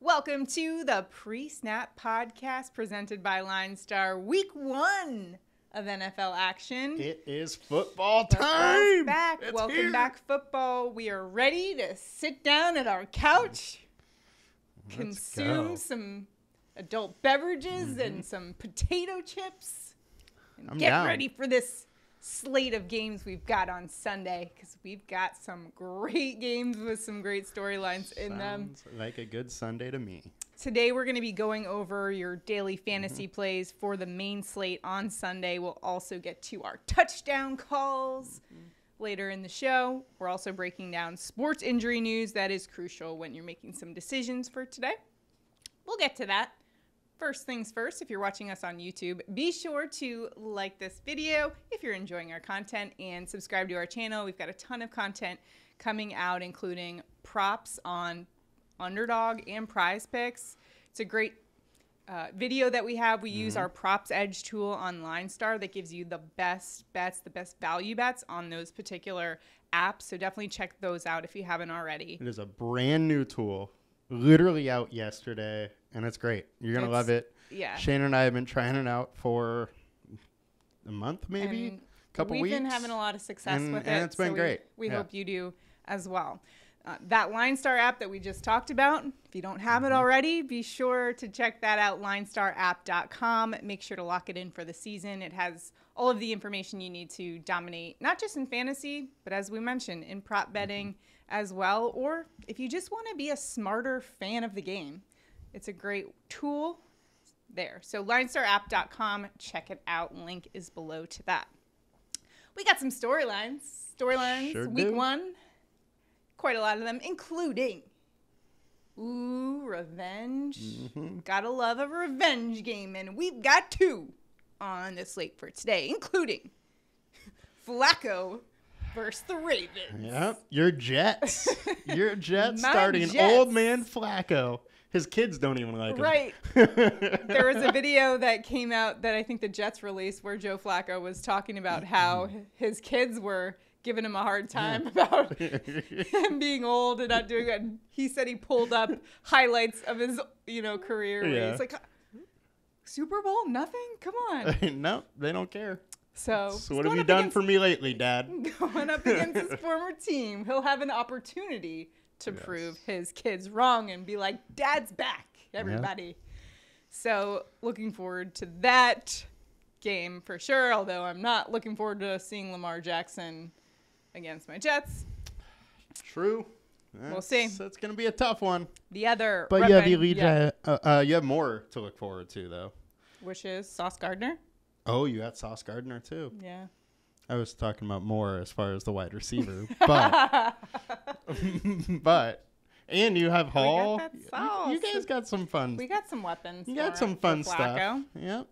Welcome to the PreSnap Podcast presented by LineStar. Week 1 of NFL action. It is football time. Football's back. It's Welcome here. back, football. We are ready to sit down at our couch, consume some adult beverages and some potato chips, and I'm get down. ready for this slate of games we've got on Sunday, because we've got some great games with some great storylines in them. Sounds like a good Sunday to me. Today we're going to be going over your daily fantasy plays for the main slate on Sunday. We'll also get to our touchdown calls later in the show. We're also breaking down sports injury news that is crucial when you're making some decisions for today. We'll get to that. First things first, if you're watching us on YouTube, be sure to like this video if you're enjoying our content and subscribe to our channel. We've got a ton of content coming out, including props on Underdog and Prize Picks. It's a great video that we have. We use our Props Edge tool on LineStar that gives you the best bets, the best value bets on those particular apps. So definitely check those out if you haven't already. It is a brand new tool, literally out yesterday, and it's great. You're going to love it. Yeah. Shane and I have been trying it out for a month, maybe, And a couple weeks. We've been having a lot of success with it. And it's been great. We Yeah. hope you do as well. That LineStar app that we just talked about, if you don't have it already, be sure to check that out, linestarapp.com. Make sure to lock it in for the season. It has all of the information you need to dominate, not just in fantasy, but as we mentioned, in prop betting as well. Or if you just want to be a smarter fan of the game, it's a great tool there. So linestarapp.com, check it out. Link is below to that. We got some storylines. Sure Week do. 1. Quite a lot of them, including, revenge. Gotta love a revenge game, and we've got 2 on the slate for today, including Flacco versus the Ravens. Yep. Your Jets. Your Jets My starting Jets. old man Flacco. His kids don't even like him. Right. There was a video that came out that I think the Jets released where Joe Flacco was talking about how his kids were giving him a hard time about him being old and not doing that. And he said he pulled up highlights of his, career. Where Yeah. he's like, Super Bowl, nothing? Come on. No, they don't care. So What have you done for me lately, Dad? going up against his former team, he'll have an opportunity to prove his kids wrong and be like, Dad's back, everybody. So looking forward to that game for sure, although I'm not looking forward to seeing Lamar Jackson against my Jets. True. We'll see. It's going to be a tough one. The other But you have more to look forward to, though. which is Sauce Gardner. Oh, you got Sauce Gardner, too. Yeah. I was talking about more as far as the wide receiver. But, and you have Hall. that Sauce. You guys got some fun. We got some weapons. You got for- some for fun Flacco. stuff. Yep.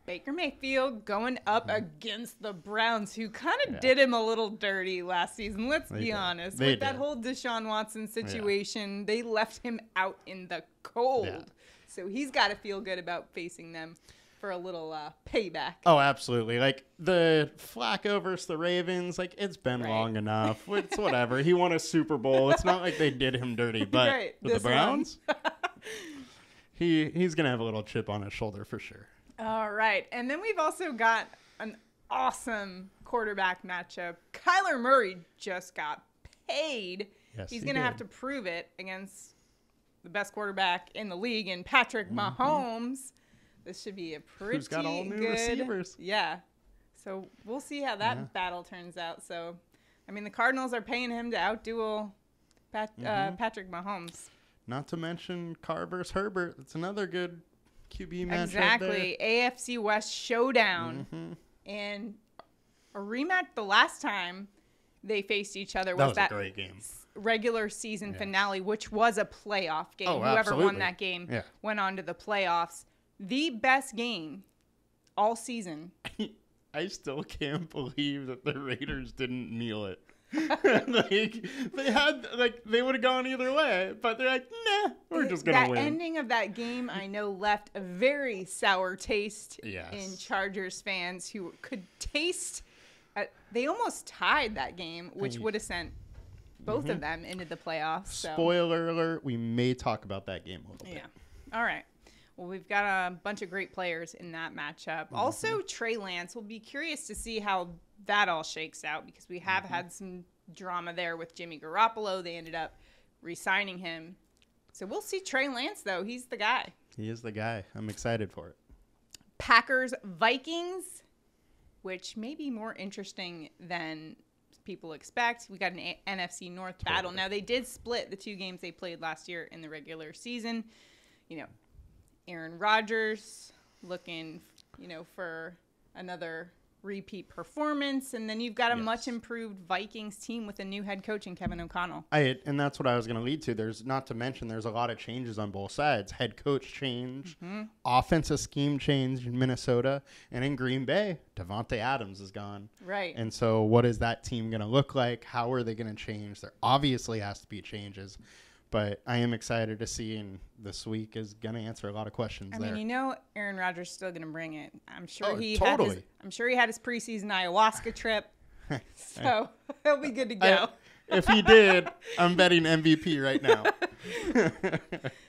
Baker Mayfield going up against the Browns, who kind of did him a little dirty last season. Let's They be did. honest. They With that did. whole Deshaun Watson situation, they left him out in the cold. Yeah. So he's got to feel good about facing them for a little payback. Oh, absolutely. Like, the Flacco versus the Ravens, like, it's been Right. long enough. It's whatever. He won a Super Bowl. It's not like they did him dirty. But Right, with the this one. Browns, he's going to have a little chip on his shoulder for sure. All right. And then we've also got an awesome quarterback matchup. Kyler Murray just got paid. Yes, He's he going to have did. to prove it against the best quarterback in the league in Patrick Mahomes. This should be a pretty Who's got all new good receivers. Yeah. So we'll see how that battle turns out. So, I mean, the Cardinals are paying him to outduel Patrick Mahomes. Not to mention Carr versus Herbert. It's another good QB matchup Exactly. AFC West showdown. And a rematch the last time they faced each other That was was a great game. regular season finale, which was a playoff game. Oh, Whoever won absolutely. that game Yeah. went on to the playoffs. The best game all season. I still can't believe that the Raiders didn't kneel it. Like, they would have gone either way, but they're like, nah, we're just gonna That win. ending of that game, I know, left a very sour taste Yes. in Chargers fans who could taste. They almost tied that game, which would have sent both of them into the playoffs. So. Spoiler alert, we may talk about that game a little bit. Yeah. All right. Well, we've got a bunch of great players in that matchup. Also, Trey Lance. We'll be curious to see how that all shakes out because we have had some drama there with Jimmy Garoppolo. They ended up re-signing him. So we'll see Trey Lance, though. He's the guy. He is the guy. I'm excited for it. Packers, Vikings, which may be more interesting than people expect. We got an NFC North battle. Now, they did split the 2 games they played last year in the regular season. You know, Aaron Rodgers looking, for another repeat performance. And then you've got a much improved Vikings team with a new head coach in Kevin O'Connell. And that's what I was going to lead to. There's not to mention there's a lot of changes on both sides. Head coach change, offensive scheme change in Minnesota, and in Green Bay, Devontae Adams is gone. Right. And so what is that team going to look like? How are they going to change? There obviously has to be changes. But I am excited to see, and this week is going to answer a lot of questions there. I mean, Aaron Rodgers is still going to bring it. I'm sure he had his preseason ayahuasca trip, so he'll be good to go. If he did, I'm betting MVP right now.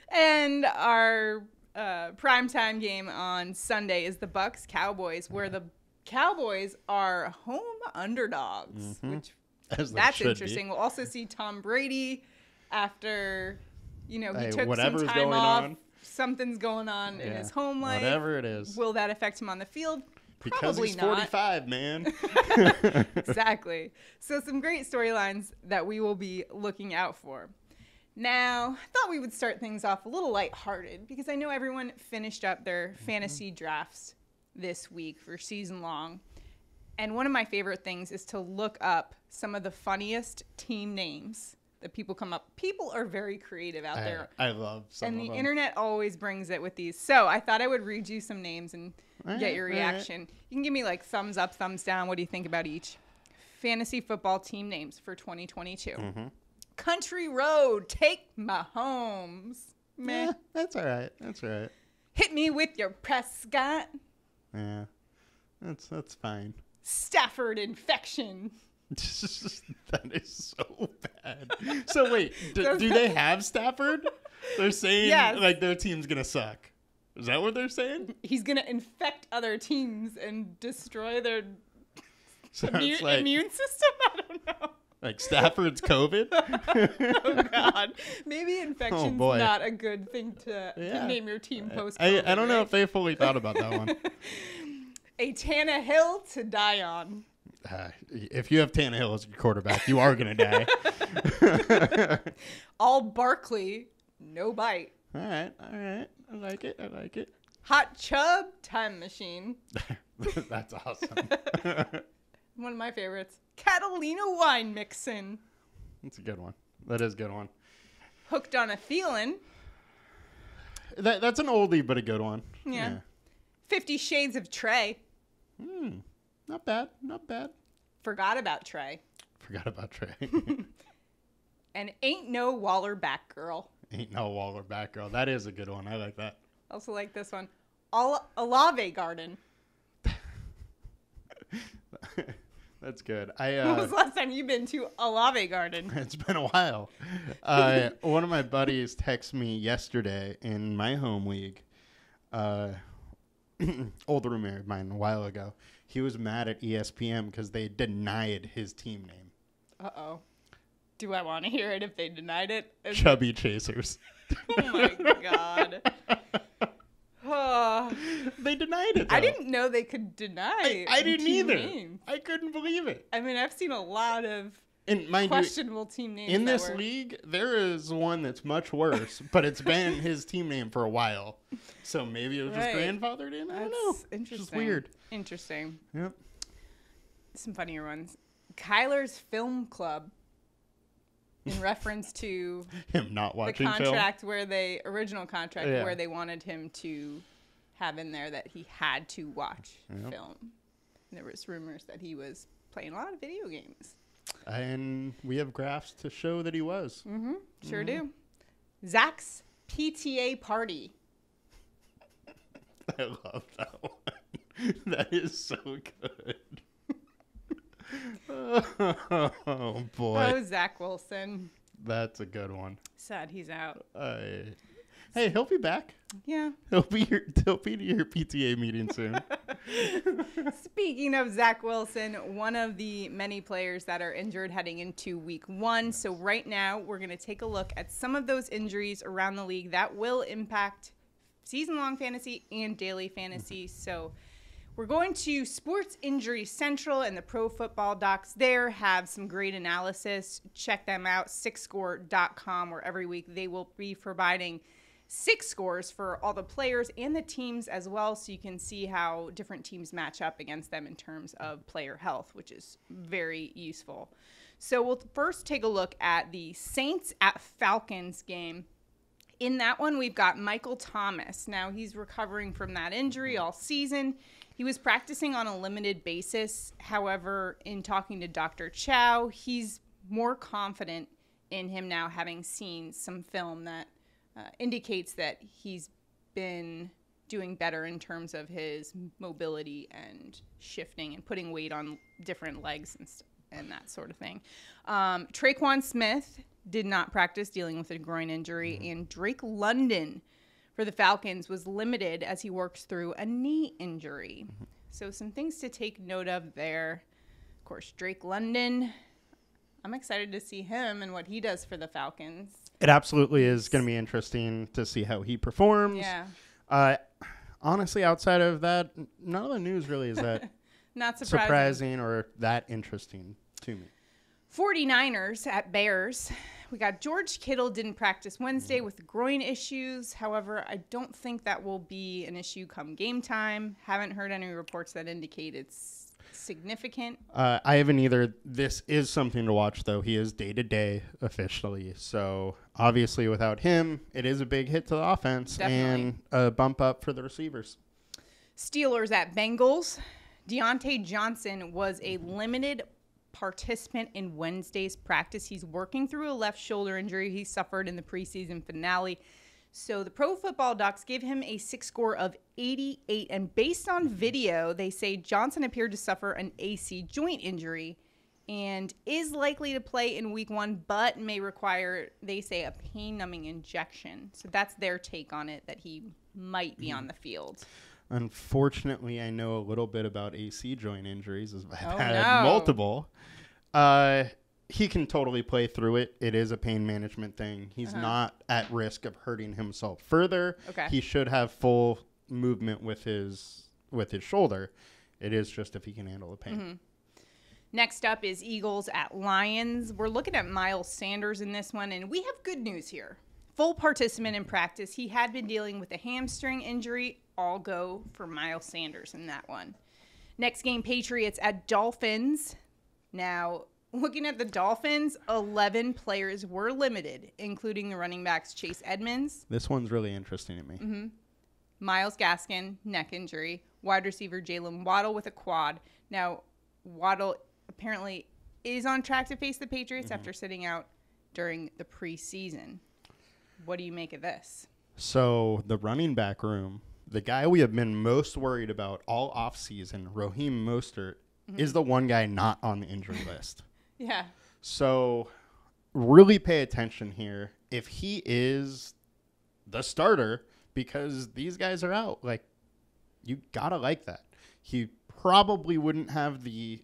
And our primetime game on Sunday is the Bucs Cowboys, where the Cowboys are home underdogs, which that's interesting. We'll also see Tom Brady. After, he took some time off, something's going on in his home life. Whatever it is. Will that affect him on the field? Because he's 45, man. Exactly. So some great storylines that we will be looking out for. Now, I thought we would start things off a little lighthearted because I know everyone finished up their fantasy drafts this week for season long. And one of my favorite things is to look up some of the funniest team names that people come up. People are very creative out there. I love some and of them. And the internet always brings it with these. So I thought I would read you some names and get your reaction. You can give me like thumbs up, thumbs down. What do you think about each? Fantasy football team names for 2022. Country Road, take Mahomes. Meh. Yeah, that's all right. That's all right. Hit me with your Prescott. Yeah, that's fine. Stafford Infection. That is so bad. So wait, do they have Stafford? They're saying like their team's gonna suck. Is that what they're saying? He's gonna infect other teams and destroy their immune system. I don't know. Like Stafford's COVID? Oh God, maybe infection's not a good thing to name your team post. I don't know if they fully thought about that one. A Tannehill to die on. If you have Tannehill as your quarterback, you are going to die. All Barkley, no bite. All right. I like it. Hot Chub Time Machine. That's awesome. One of my favorites. Catalina Wine Mixin. That's a good one. That is a good one. Hooked on a Feelin'. That's an oldie, but a good one. Yeah. 50 Shades of Trey. Not bad. Forgot about Trey. And Ain't No Waller Back Girl. Ain't No Waller Back Girl. That is a good one. I like that. Also like this one. Alave Garden. That's good. When was the last time you've been to Alave Garden? It's been a while. One of my buddies texted me yesterday in my home league. Old roommate of mine a while ago. He was mad at ESPN because they denied his team name. Uh-oh. Do I want to hear it if they denied it? Chubby Chasers. Oh, my God. They denied it, though. I didn't know they could deny I didn't either. Names. I couldn't believe it. I mean, I've seen a lot of questionable team names. In this league, there is one that's much worse, but it's been his team name for a while. So maybe it was just grandfathered in? I don't know. Interesting. It's just weird. Interesting. Yep. Some funnier ones. Kyler's Film Club. In reference to him not watching the contract original contract where they wanted him to have in there that he had to watch film. And there was rumors that he was playing a lot of video games. And we have graphs to show that he was. Sure do. Zach's PTA Party. I love that one. That is so good. Oh, boy. Oh, Zach Wilson. That's a good one. Sad he's out. Hey, he'll be back. Yeah. He'll be to your PTA meeting soon. Speaking of Zach Wilson, one of the many players that are injured heading into week 1. So right now we're going to take a look at some of those injuries around the league that will impact season-long fantasy and daily fantasy. So we're going to Sports Injury Central, and the Pro Football Docs there have some great analysis. Check them out, sixscore.com, where every week they will be providing 6 scores for all the players and the teams as well, so you can see how different teams match up against them in terms of player health, which is very useful. So we'll first take a look at the Saints at Falcons game. In that one, we've got Michael Thomas. Now, he's recovering from that injury all season. He was practicing on a limited basis. However, in talking to Dr. Chow, he's more confident in him now, having seen some film that indicates that he's been doing better in terms of his mobility and shifting and putting weight on different legs and that sort of thing. Traquan Smith did not practice, dealing with a groin injury, and Drake London for the Falcons was limited as he works through a knee injury. So some things to take note of there. Of course, Drake London, I'm excited to see him and what he does for the Falcons. It absolutely is going to be interesting to see how he performs. Yeah. Honestly, outside of that, none of the news really is that Not surprising or that interesting to me. 49ers at Bears. We got George Kittle didn't practice Wednesday with groin issues. However, I don't think that will be an issue come game time. Haven't heard any reports that indicate it's significant. I haven't either. This is something to watch, though. He is day-to-day officially. So, obviously, without him, it is a big hit to the offense. Definitely. And a bump up for the receivers. Steelers at Bengals. Deontay Johnson was a limited participant in Wednesday's practice. He's working through a left shoulder injury he suffered in the preseason finale. So the Pro Football Docs give him a 6 score of 88. And based on video, they say Johnson appeared to suffer an AC joint injury and is likely to play in week 1, but may require, they say, a pain-numbing injection. So that's their take on it, that he might be on the field. Unfortunately, I know a little bit about AC joint injuries. I've Oh, had no. multiple. He can totally play through it. It is a pain management thing. He's not at risk of hurting himself further. Okay. He should have full movement with his shoulder. It is just if he can handle the pain. Next up is Eagles at Lions. We're looking at Miles Sanders in this one, and we have good news here. Full participant in practice. He had been dealing with a hamstring injury. All go for Miles Sanders in that one. Next game, Patriots at Dolphins. Now, looking at the Dolphins, 11 players were limited, including the running backs Chase Edmonds. This one's really interesting to me. Myles Gaskin, neck injury. Wide receiver Jalen Waddle with a quad. Now, Waddle apparently is on track to face the Patriots after sitting out during the preseason. What do you make of this? So the running back room, the guy we have been most worried about all offseason, Raheem Mostert, is the one guy not on the injury list. Yeah. So really pay attention here. If he is the starter, because these guys are out, like, you got to like that. He probably wouldn't have the,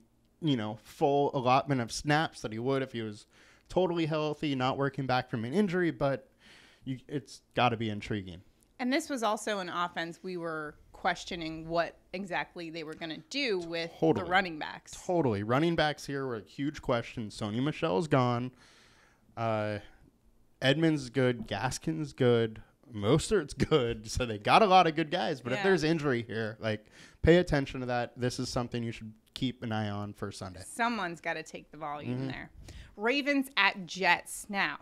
full allotment of snaps that he would if he was totally healthy, not working back from an injury, but it's got to be intriguing. And this was also an offense we were questioning what exactly they were going to do with the running backs. Totally. Running backs here were a huge question. Sony Michel's gone. Edmonds is good. Gaskin's good. Mostert's good. So they got a lot of good guys. But if there's injury here, pay attention to that. This is something you should keep an eye on for Sunday. Someone's got to take the volume there. Ravens at Jets. Now,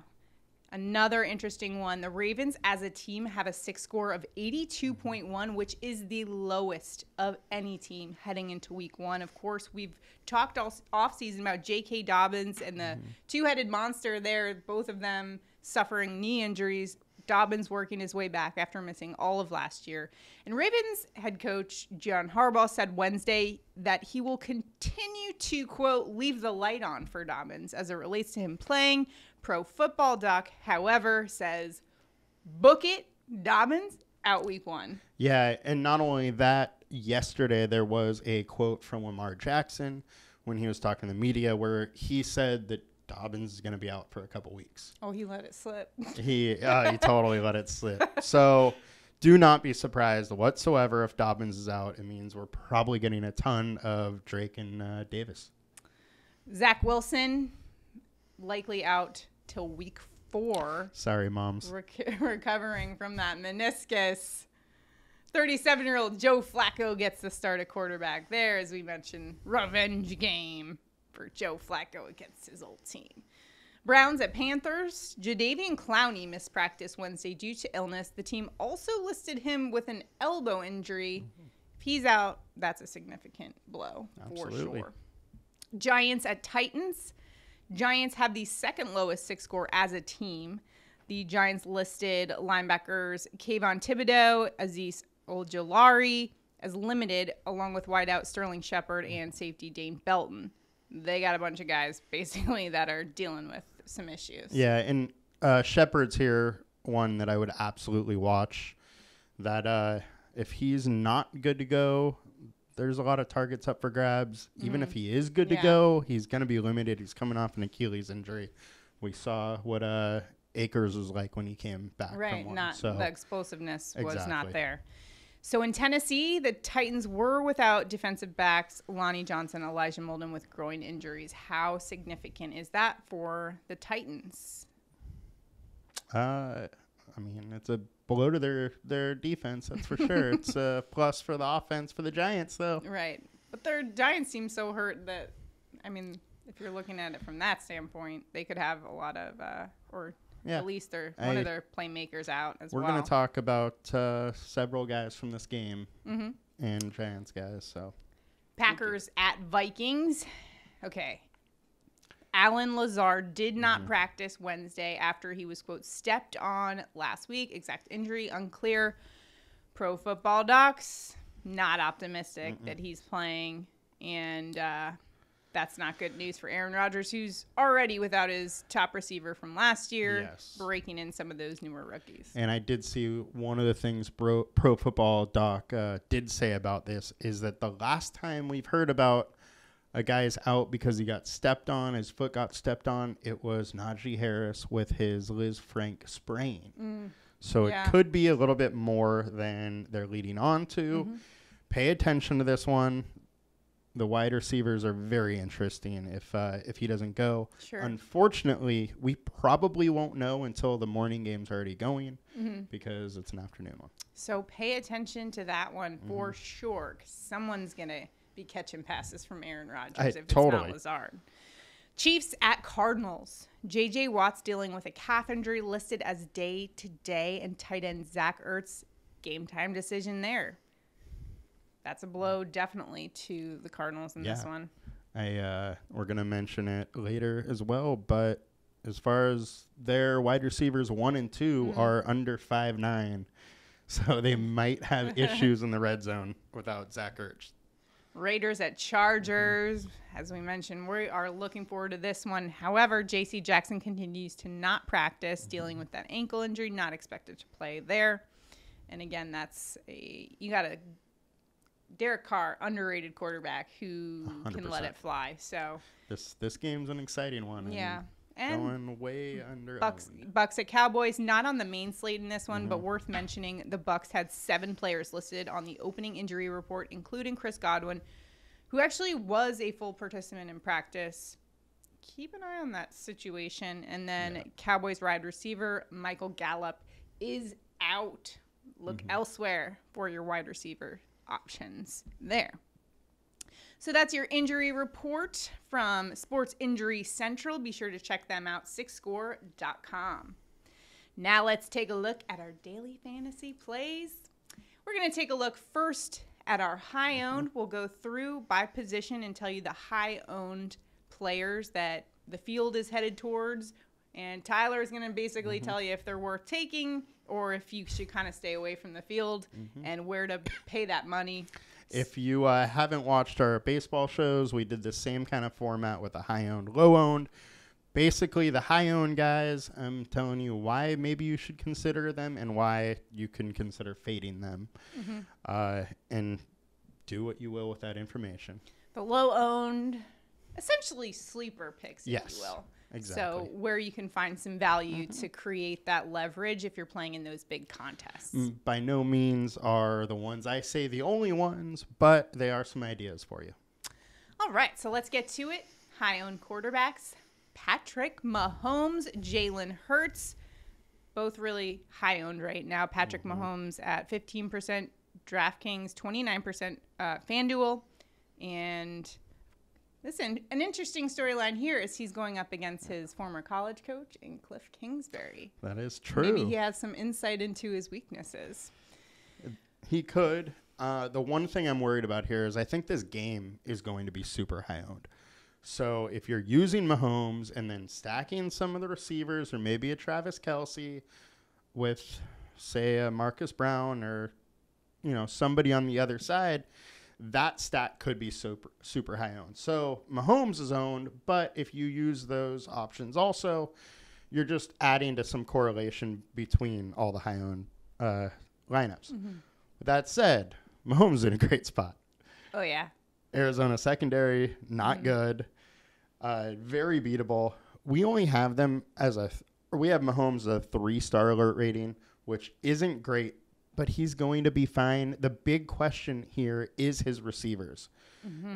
another interesting one. The Ravens as a team have a 6 score of 82.1, which is the lowest of any team heading into week 1. Of course, we've talked all offseason about J.K. Dobbins and the two-headed monster there, both of them suffering knee injuries. Dobbins working his way back after missing all of last year. And Ravens head coach John Harbaugh said Wednesday that he will continue to, quote, leave the light on for Dobbins as it relates to him playing. Pro Football Doc, however, says, book it, Dobbins out week 1. Yeah, and not only that, yesterday there was a quote from Lamar Jackson when he was talking to the media where he said that Dobbins is going to be out for a couple weeks. Oh, he let it slip. He totally let it slip. So do not be surprised whatsoever if Dobbins is out. It means we're probably getting a ton of Drake and Davis. Zach Wilson likely out till week 4. Sorry, moms. Recovering from that meniscus. 37-year-old Joe Flacco gets the start at quarterback there, as we mentioned. Revenge game for Joe Flacco against his old team. Browns at Panthers. Jadeveon Clowney missed practice Wednesday due to illness. The team also listed him with an elbow injury. If he's out, that's a significant blow. Absolutely. For sure. Giants at Titans. Giants have the second lowest 6 score as a team. The Giants listed linebackers Kayvon Thibodeau, Azeez Ojulari as limited, along with wideout Sterling Shepard and safety Dane Belton. They got a bunch of guys basically that are dealing with some issues. Yeah, and Shepard's here, one that I would absolutely watch. That if he's not good to go, there's a lot of targets up for grabs. Even if he is good to go, he's going to be limited. He's coming off an Achilles injury. We saw what Akers was like when he came back from one. The explosiveness was not there. So in Tennessee, the Titans were without defensive backs Lonnie Johnson, Elijah Molden with groin injuries. How significant is that for the Titans? I mean, it's a blow to their defense, that's for sure. It's a plus for the offense for the Giants, though. Right. But their Giants seem so hurt that, I mean, if you're looking at it from that standpoint, they could have a lot of, at least one of their playmakers out as well. We're going to talk about several guys from this game and Giants guys. So Packers at Vikings. Okay. Alan Lazard did not practice Wednesday after he was, quote, stepped on last week. Exact injury, unclear. Pro Football Docs, not optimistic that he's playing. And that's not good news for Aaron Rodgers, who's already without his top receiver from last year, breaking in some of those newer rookies. And I did see one of the things Pro Football Doc did say about this is that the last time we've heard about a guy's out because he got stepped on, his foot got stepped on, it was Najee Harris with his Liz Frank sprain. So it could be a little bit more than they're leading on to. Pay attention to this one. The wide receivers are very interesting if he doesn't go. Sure. Unfortunately, we probably won't know until the morning game's already going because it's an afternoon one. So pay attention to that one for sure, because someone's going to be catching passes from Aaron Rodgers if it's not Lazard. Chiefs at Cardinals. J.J. Watt's dealing with a calf injury listed as day-to-day, and tight end Zach Ertz, game-time decision there. That's a blow definitely to the Cardinals in this one. We're going to mention it later as well, but as far as their wide receivers 1 and 2 are under 5'9", so they might have issues in the red zone without Zach Ertz. Raiders at Chargers. As we mentioned, we are looking forward to this one. However, J.C. Jackson continues to not practice, dealing with that ankle injury, not expected to play there. And again, you got a Derek Carr, underrated quarterback who 100%. Can let it fly. So this game's an exciting one. Yeah. And going way under. Bucks at Cowboys, not on the main slate in this one, but worth mentioning. The Bucks had 7 players listed on the opening injury report, including Chris Godwin, who actually was a full participant in practice. Keep an eye on that situation. And then Cowboys wide receiver Michael Gallup is out. Look elsewhere for your wide receiver options there. So that's your injury report from Sports Injury Central. Be sure to check them out, sixscore.com. Now let's take a look at our daily fantasy plays. We're going to take a look first at our high-owned. We'll go through by position and tell you the high-owned players that the field is headed towards And Tyler is going to basically tell you if they're worth taking or if you should kind of stay away from the field and where to pay that money. If you haven't watched our baseball shows, we did the same kind of format with the high-owned, low-owned. Basically, the high-owned guys, I'm telling you why maybe you should consider them and why you can consider fading them. And do what you will with that information. The low-owned, essentially sleeper picks, if you will. Exactly. So where you can find some value to create that leverage if you're playing in those big contests. By no means are the ones I say the only ones, but they are some ideas for you. All right, so let's get to it. High-owned quarterbacks, Patrick Mahomes, Jalen Hurts, both really high-owned right now. Patrick Mahomes at 15%, DraftKings 29%, FanDuel, and listen, an interesting storyline here is he's going up against his former college coach in Cliff Kingsbury. That is true. Maybe he has some insight into his weaknesses. He could. The one thing I'm worried about here is I think this game is going to be super high-owned. So if you're using Mahomes and then stacking some of the receivers or maybe a Travis Kelce with, say, a Marcus Brown or, somebody on the other side, that stack could be super high owned. So Mahomes is owned, but if you use those options also, you're just adding to some correlation between all the high owned lineups. With that said, Mahomes is in a great spot. Oh, yeah. Arizona secondary, not good. Very beatable. We only have them we have Mahomes a 3-star alert rating, which isn't great, but he's going to be fine. The big question here is his receivers.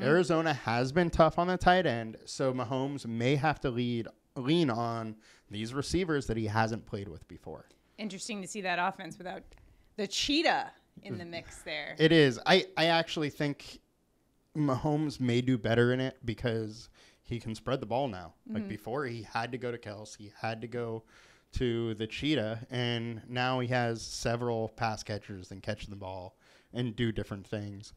Arizona has been tough on the tight end, so Mahomes may have to lean on these receivers that he hasn't played with before. Interesting to see that offense without the cheetah in the mix there. It is. I actually think Mahomes may do better in it because he can spread the ball now. Like before, he had to go to Kelce, he had to go to the cheetah, and now he has several pass catchers that catch the ball and do different things.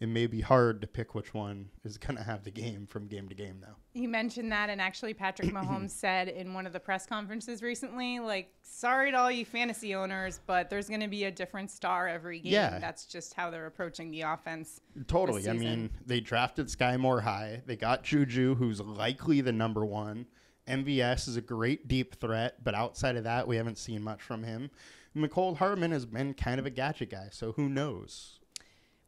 It may be hard to pick which one is going to have the game from game to game now. You mentioned that, and actually Patrick Mahomes said in one of the press conferences recently, sorry to all you fantasy owners, but there's going to be a different star every game. Yeah. That's just how they're approaching the offense. Totally. I mean, they drafted Sky Moore high. They got Juju, who's likely the number one. MVS is a great deep threat, but outside of that, we haven't seen much from him. McCole Hardman has been kind of a gadget guy, so who knows?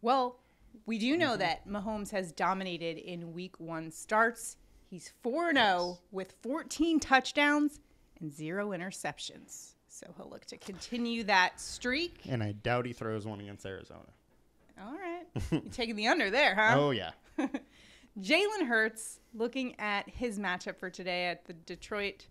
Well, we do know that Mahomes has dominated in week 1 starts. He's 4-0 with 14 touchdowns and 0 interceptions. So he'll look to continue that streak. And I doubt he throws one against Arizona. All right. You're taking the under there, huh? Oh, yeah. Jalen Hurts, looking at his matchup for today at the Detroit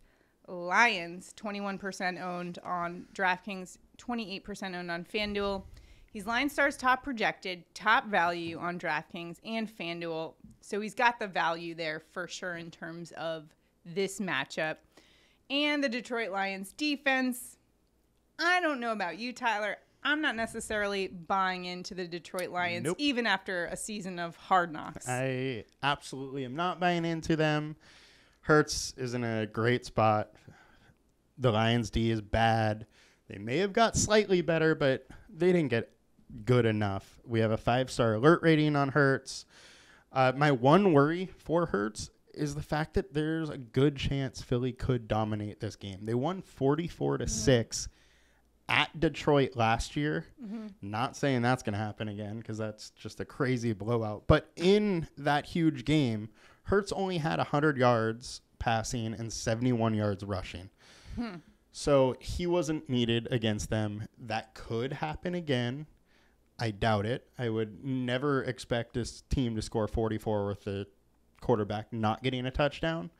Lions, 21% owned on DraftKings, 28% owned on FanDuel. He's LineStar's top projected, top value on DraftKings and FanDuel. So he's got the value there for sure in terms of this matchup. And the Detroit Lions defense, I don't know about you, Tyler. I'm not necessarily buying into the Detroit Lions, even after a season of hard knocks. I absolutely am not buying into them. Hurts is in a great spot. The Lions D is bad. They may have got slightly better, but they didn't get good enough. We have a 5-star alert rating on Hurts. My one worry for Hurts is the fact that there's a good chance Philly could dominate this game. They won 44-6 at Detroit last year. Not saying that's going to happen again because that's just a crazy blowout. But in that huge game, Hurts only had 100 yards passing and 71 yards rushing. So he wasn't needed against them. That could happen again. I doubt it. I would never expect this team to score 44 with the quarterback not getting a touchdown.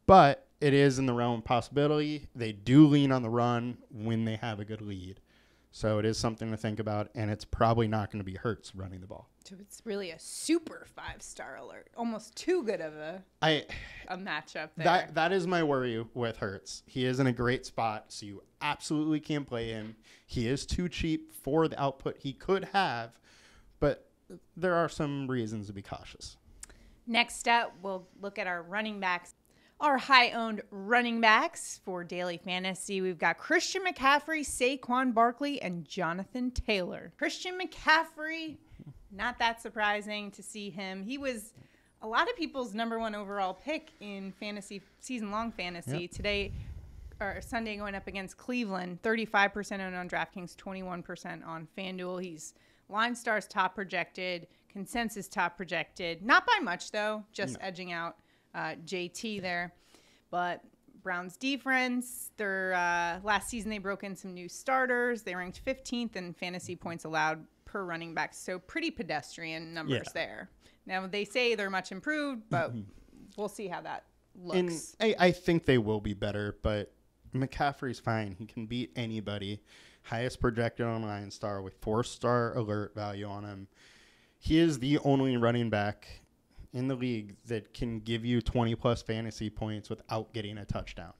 But it is in the realm of possibility. They do lean on the run when they have a good lead. So it is something to think about, and it's probably not going to be Hurts running the ball. So it's really a super 5-star alert. Almost too good of a matchup there. That is my worry with Hurts. He is in a great spot, so you absolutely can't play him. He is too cheap for the output he could have, but there are some reasons to be cautious. Next up, we'll look at our running backs. Our high-owned running backs for daily fantasy, we've got Christian McCaffrey, Saquon Barkley, and Jonathan Taylor. Christian McCaffrey, not that surprising to see him. He was a lot of people's number one overall pick in fantasy, season-long fantasy. Yep. Today, or Sunday, going up against Cleveland, 35% owned on DraftKings, 21% on FanDuel. He's LineStar's top projected, consensus top projected. Not by much, though, just edging out JT there. But Browns defense, their last season they broke in some new starters. They ranked 15th in fantasy points allowed per running back. So pretty pedestrian numbers there. Now they say they're much improved, but we'll see how that looks. And I think they will be better, but McCaffrey's fine. He can beat anybody. Highest projected on LineStar with 4-star alert value on him. He is the only running back in the league that can give you 20-plus fantasy points without getting a touchdown.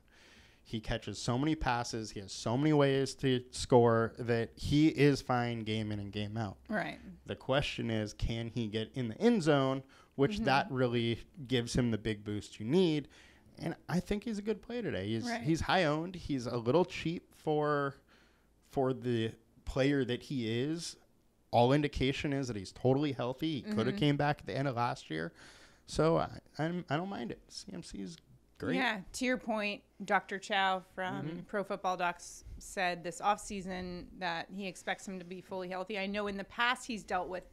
He catches so many passes. He has so many ways to score that he is fine game in and game out. Right. The question is, can he get in the end zone, which that really gives him the big boost you need. And I think he's a good play today. He's high-owned. He's a little cheap for the player that he is. All indication is that he's totally healthy. He could have came back at the end of last year. So I don't mind it. CMC's great. Yeah, to your point, Dr. Chow from Pro Football Docs said this offseason that he expects him to be fully healthy. I know in the past he's dealt with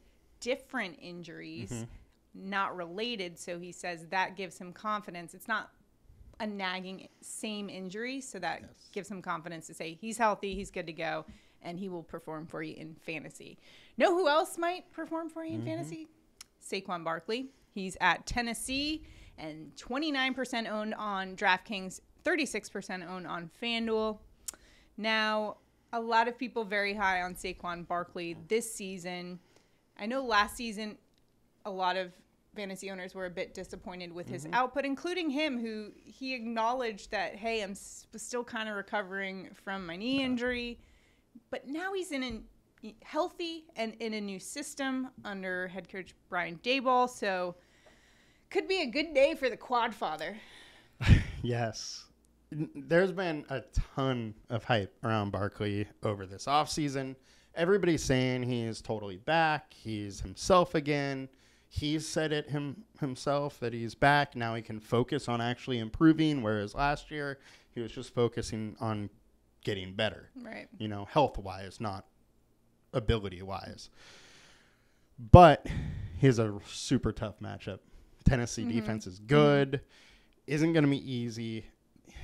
different injuries, not related, so he says that gives him confidence. It's not a nagging same injury, so that gives him confidence to say he's healthy, he's good to go, and he will perform for you in fantasy. Know who else might perform for you in fantasy? Saquon Barkley. He's at Tennessee and 29% owned on DraftKings, 36% owned on FanDuel. Now, a lot of people very high on Saquon Barkley this season. I know last season a lot of fantasy owners were a bit disappointed with his output, including him, who he acknowledged that, hey, I'm still kind of recovering from my knee injury. But now he's healthy and in a new system under head coach Brian Daboll, so could be a good day for the quad father. Yes. There's been a ton of hype around Barkley over this offseason. Everybody's saying he is totally back. He's himself again. He's said it himself that he's back. Now he can focus on actually improving, whereas last year he was just focusing on getting better. Right. You know, health-wise, not ability-wise. But he has a super tough matchup. Tennessee defense is good. Isn't going to be easy.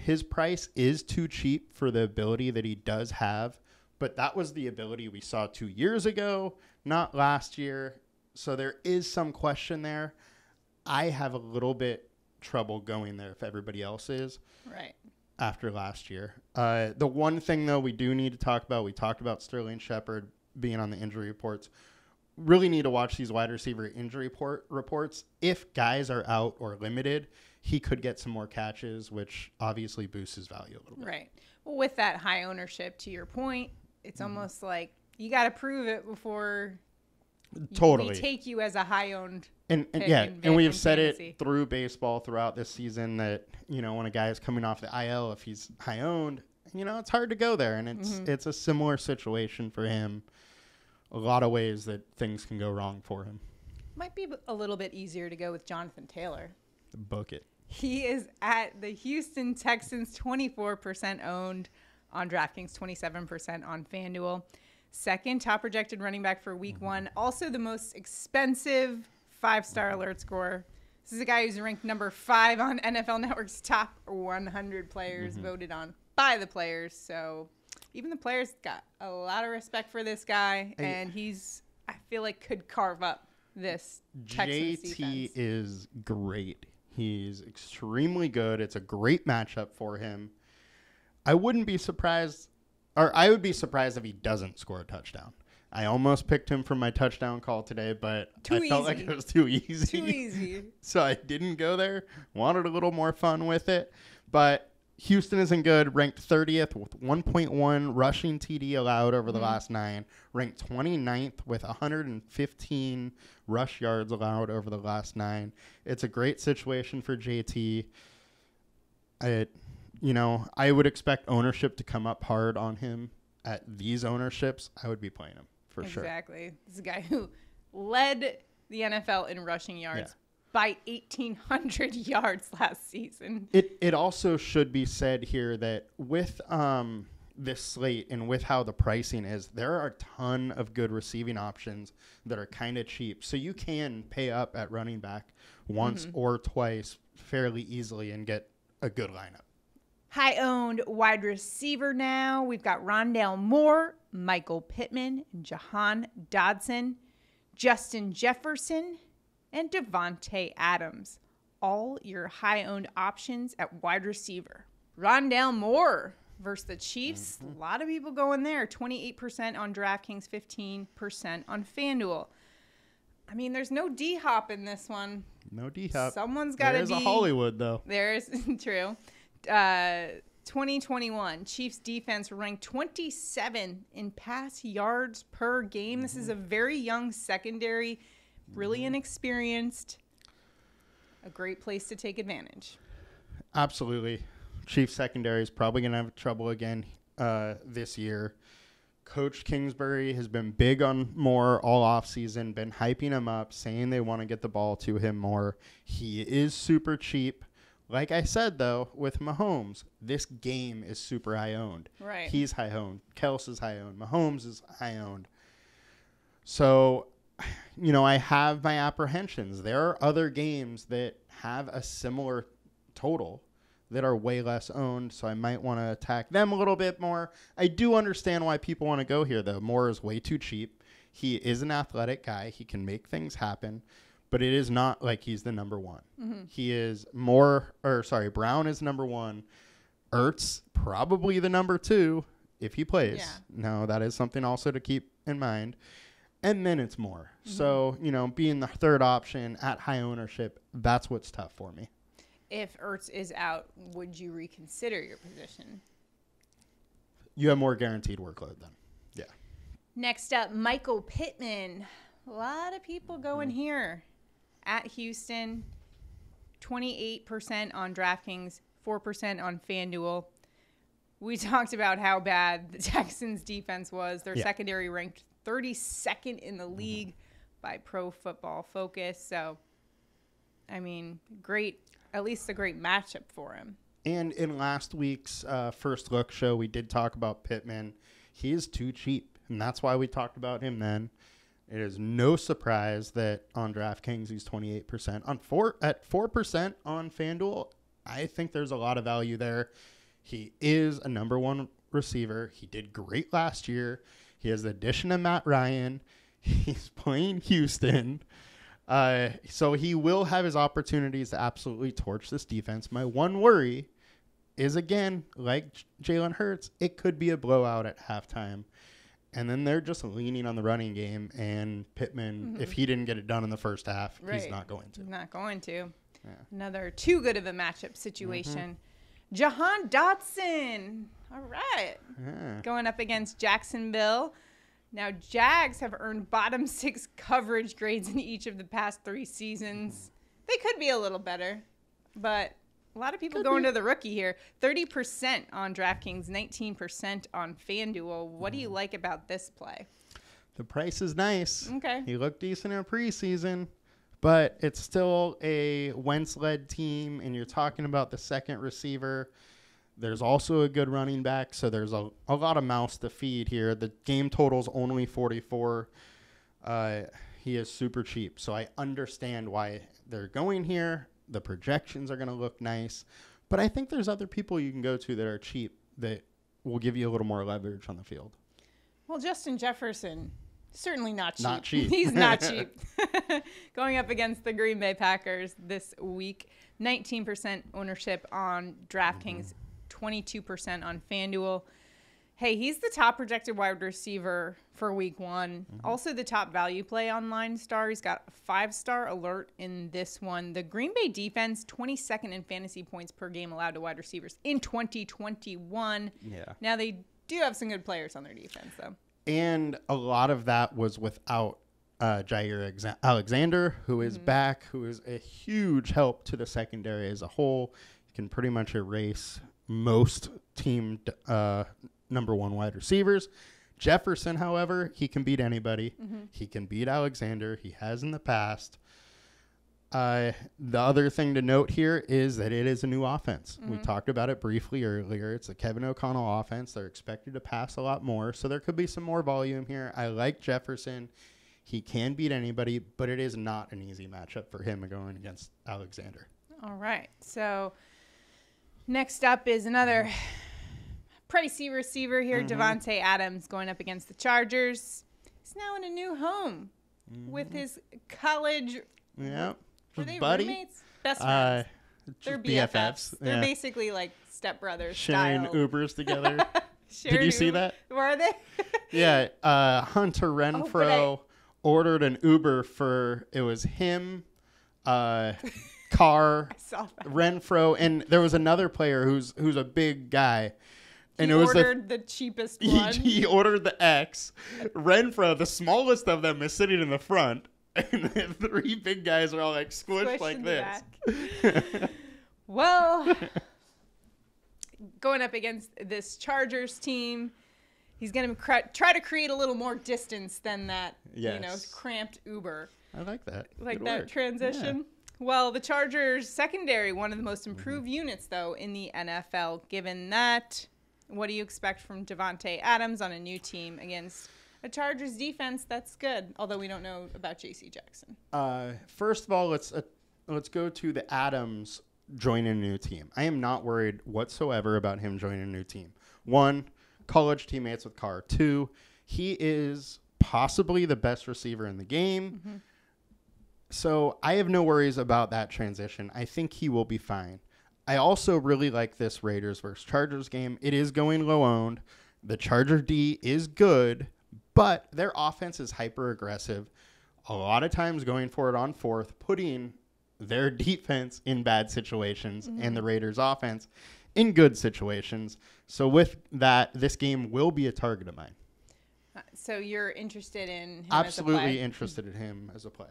His price is too cheap for the ability that he does have, but that was the ability we saw 2 years ago, not last year. So there is some question there. I have a little bit trouble going there if everybody else is. Right. After last year. The one thing, though, we do need to talk about, we talked about Sterling Shepard being on the injury reports. Really need to watch these wide receiver injury reports. If guys are out or limited, he could get some more catches, which obviously boosts his value a little bit. Right. Well, with that high ownership, to your point, it's almost like you got to prove it before we take you as a high-owned and we've said it through baseball throughout this season that, you know, when a guy is coming off the IL, if he's high-owned, you know, it's hard to go there. And it's a similar situation for him. A lot of ways that things can go wrong for him. Might be a little bit easier to go with Jonathan Taylor. Book it. He is at the Houston Texans, 24% owned on DraftKings, 27% on FanDuel. Second top projected running back for week one. Also the most expensive 5-star alert score. This is a guy who's ranked number 5 on NFL Network's top 100 players voted on by the players. So even the players got a lot of respect for this guy. And I feel like, could carve up this Texans defense. JT is great. He's extremely good. It's a great matchup for him. I wouldn't be surprised, or I would be surprised if he doesn't score a touchdown. I almost picked him for my touchdown call today, but I felt like it was too easy. Too easy. So I didn't go there. Wanted a little more fun with it. But Houston isn't good. Ranked 30th with 1.1 rushing TD allowed over the last 9. Ranked 29th with 115 rush yards allowed over the last 9. It's a great situation for JT. I would expect ownership to come up hard on him at these ownerships. I would be playing him for sure. Exactly. This is a guy who led the NFL in rushing yards by 1,800 yards last season. It also should be said here that with this slate and with how the pricing is, there are a ton of good receiving options that are kind of cheap. So you can pay up at running back once or twice fairly easily and get a good lineup. High-owned wide receiver now. We've got Rondale Moore, Michael Pittman, Jahan Dodson, Justin Jefferson, and Devontae Adams. All your high-owned options at wide receiver. Rondale Moore versus the Chiefs. A lot of people going there. 28% on DraftKings, 15% on FanDuel. I mean, there's no D-Hop in this one. No D-Hop. Someone's got to be. There's a Hollywood, though. There's, true. 2021 Chiefs defense ranked 27 in pass yards per game. This is a very young secondary, really inexperienced. A great place to take advantage. Absolutely. Chiefs secondary is probably going to have trouble again this year. Coach Kingsbury has been big on Moore all offseason, been hyping him up, saying they want to get the ball to him more. He is super cheap. Like I said, though, with Mahomes, this game is super high-owned. Right. He's high-owned. Kels is high-owned. Mahomes is high-owned. So, I have my apprehensions. There are other games that have a similar total that are way less owned, so I might want to attack them a little bit more. I do understand why people want to go here, though. Moore is way too cheap. He is an athletic guy. He can make things happen. But it is not like he's the number one. He is Brown is number one. Ertz, probably the number two if he plays. Yeah. No, that is something also to keep in mind. And then it's Moore. So, being the third option at high ownership, that's what's tough for me. If Ertz is out, would you reconsider your position? You have more guaranteed workload then. Yeah. Next up, Michael Pittman. A lot of people going here. At Houston, 28% on DraftKings, 4% on FanDuel. We talked about how bad the Texans' defense was. Their secondary ranked 32nd in the league by Pro Football Focus. So, I mean, great, at least a great matchup for him. And in last week's First Look show, we did talk about Pittman. He is too cheap, and that's why we talked about him then. It is no surprise that on DraftKings he's 28%. At 4% on FanDuel, I think there's a lot of value there. He is a number one receiver. He did great last year. He has the addition of Matt Ryan. He's playing Houston. So he will have his opportunities to absolutely torch this defense. My one worry is, again, like Jalen Hurts, it could be a blowout at halftime. And then they're just leaning on the running game. And Pittman, if he didn't get it done in the first half, he's not going to. He's not going to. Yeah. Another too good of a matchup situation. Jahan Dotson. All right. Yeah. Going up against Jacksonville. Now, Jags have earned bottom 6 coverage grades in each of the past 3 seasons. They could be a little better, but a lot of people going to the rookie here. 30% on DraftKings, 19% on FanDuel. What do you like about this play? The price is nice. Okay. He looked decent in preseason, but it's still a Wentz-led team, and you're talking about the second receiver. There's also a good running back, so there's a lot of mouths to feed here. The game total's only 44. He is super cheap, so I understand why they're going here. The projections are going to look nice. But I think there's other people you can go to that are cheap that will give you a little more leverage on the field. Well, Justin Jefferson, certainly not cheap. Not cheap. He's not cheap. Going up against the Green Bay Packers this week, 19% ownership on DraftKings, 22% on FanDuel. Hey, he's the top projected wide receiver for week 1. Also the top value play on LineStar. He's got a 5-star alert in this one. The Green Bay defense, 22nd in fantasy points per game allowed to wide receivers in 2021. Yeah. Now they do have some good players on their defense, though. And a lot of that was without Jair Alexander, who is back, who is a huge help to the secondary as a whole. can pretty much erase most team number one wide receivers. Jefferson, however, he can beat anybody. He can beat Alexander. He has in the past. The other thing to note here is that it is a new offense. We talked about it briefly earlier. It's a Kevin O'Connell offense. They're expected to pass a lot more, so there could be some more volume here. I like Jefferson. He can beat anybody, but it is not an easy matchup for him going against Alexander. All right. So next up is another pricey receiver here, Davante Adams, going up against the Chargers. He's now in a new home with his college. Yeah. Were they buddy? roommates? Best friends. They're BFFs. BFFs. They're basically like stepbrothers Sharing style. Ubers together. Did you see that? Were they? Yeah. Hunter Renfrow ordered an Uber for, it was him, Carr, I saw that. Renfrow, and there was another player who's a big guy. And he it was ordered the cheapest one. He ordered the X. Renfrow, the smallest of them, is sitting in the front. And the three big guys are all like squished like this. Well, going up against this Chargers team, he's going to try to create a little more distance than that, cramped Uber. I like that. Like Good that work. transition. Yeah. Well, the Chargers secondary, one of the most improved units, though, in the NFL. Given that, what do you expect from Davante Adams on a new team against a Chargers defense that's good, although we don't know about J.C. Jackson? First of all, let's go to the Adams joining a new team. I am not worried whatsoever about him joining a new team. One, college teammates with Carr. Two, he is possibly the best receiver in the game. So I have no worries about that transition. I think he will be fine. I also really like this Raiders versus Chargers game. It is going low owned. The Charger D is good, but their offense is hyper aggressive. A lot of times going for it on fourth, putting their defense in bad situations and the Raiders offense in good situations. So with that, this game will be a target of mine. So you're interested in him Absolutely as a play? Interested in him as a play.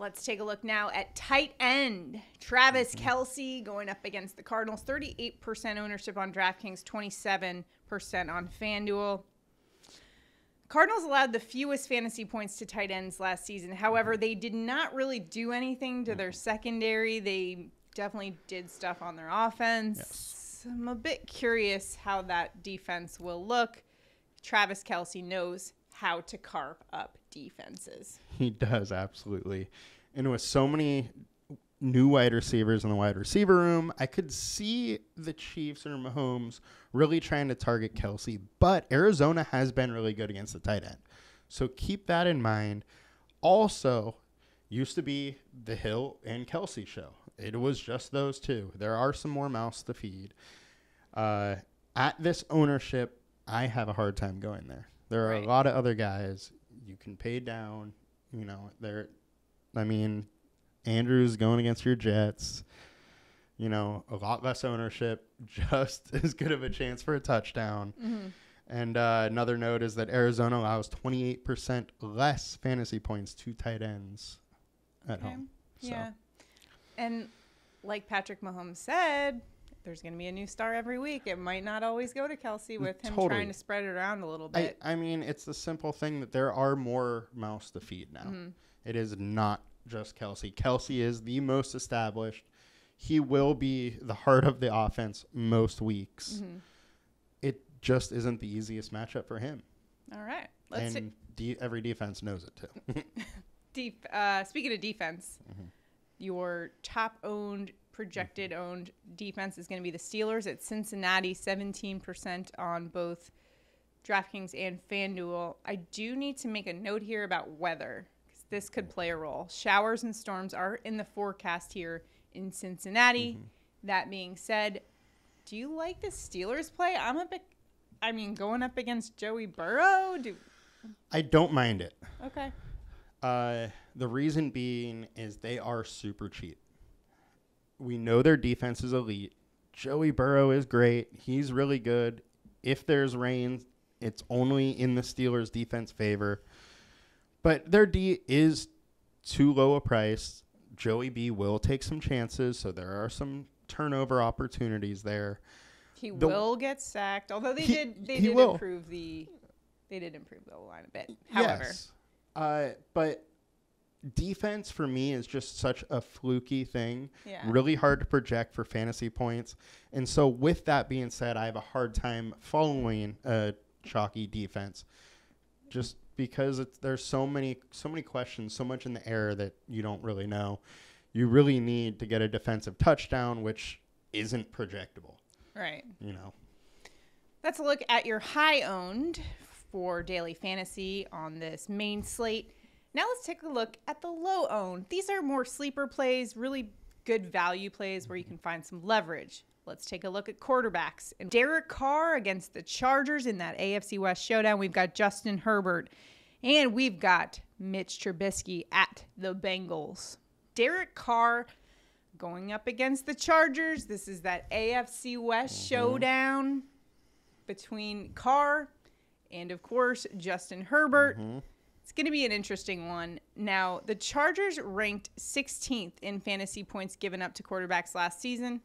Let's take a look now at tight end. Travis Kelce going up against the Cardinals. 38% ownership on DraftKings, 27% on FanDuel. Cardinals allowed the fewest fantasy points to tight ends last season. However, they did not really do anything to their secondary. They definitely did stuff on their offense. Yes. I'm a bit curious how that defense will look. Travis Kelce knows how to carve up defenses. He does, absolutely. And with so many new wide receivers in the wide receiver room, I could see the Chiefs or Mahomes really trying to target Kelce, but Arizona has been really good against the tight end. So keep that in mind. Also, used to be the Hill and Kelce show. It was just those two. There are some more mouths to feed. At this ownership, I have a hard time going there. There are a lot of other guys you can pay down. Andrew's going against your Jets. A lot less ownership, just as good of a chance for a touchdown. And another note is that Arizona allows 28% less fantasy points to tight ends at home. So. Yeah. And like Patrick Mahomes said, there's going to be a new star every week. It might not always go to Kelce with him trying to spread it around a little bit. It's the simple thing that there are more mouths to feed now. It is not just Kelce. Kelce is the most established. He will be the heart of the offense most weeks. It just isn't the easiest matchup for him. All right. Every defense knows it too. Speaking of defense, your top-owned, projected-owned defense is going to be the Steelers at Cincinnati, 17% on both DraftKings and FanDuel. I do need to make a note here about weather, because this could play a role. Showers and storms are in the forecast here in Cincinnati. That being said, do you like the Steelers play? Going up against Joey Burrow? I don't mind it. Okay. The reason being is they are super cheap. We know their defense is elite. Joey Burrow is great. He's really good. If there's rain, it's only in the Steelers' defense favor. But their D is too low a price. Joey B will take some chances, so there are some turnover opportunities there. He will get sacked, although they did improve the line a bit. However, yes. But defense for me is just such a fluky thing. Yeah. Really hard to project for fantasy points. And so with that being said, I have a hard time following a chalky defense just because there's so many questions, so much in the air that you don't really know. You really need to get a defensive touchdown, which isn't projectable. Right. You know. Let's look at your high owned for daily fantasy on this main slate. Now let's take a look at the low owned. These are more sleeper plays, really good value plays where you can find some leverage. Let's take a look at quarterbacks. And Derek Carr against the Chargers in that AFC West showdown. We've got Justin Herbert and we've got Mitch Trubisky at the Bengals. Derek Carr going up against the Chargers. This is that AFC West showdown between Carr and, of course, Justin Herbert. It's going to be an interesting one. Now, the Chargers ranked 16th in fantasy points given up to quarterbacks last season.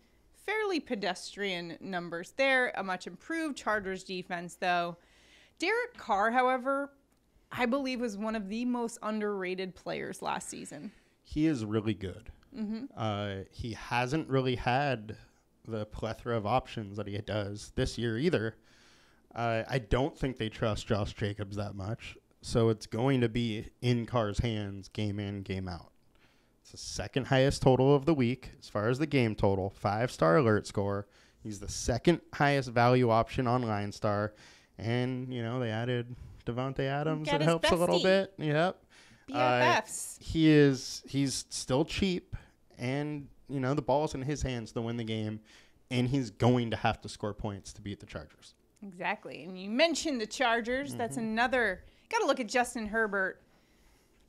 Fairly pedestrian numbers there. A much improved Chargers defense, though. Derek Carr, however, I believe was one of the most underrated players last season. He is really good. He hasn't really had the plethora of options that he does this year either. I don't think they trust Josh Jacobs that much. So it's going to be in Carr's hands game in, game out. It's the second highest total of the week as far as the game total. 5-star alert score. He's the second highest value option on LineStar. And, you know, they added Devontae Adams. It helps a little bit. Yep. BFFs. He's still cheap. And, you know, the ball's in his hands to win the game. And he's going to have to score points to beat the Chargers. Exactly. And you mentioned the Chargers. That's another. Got to look at Justin Herbert.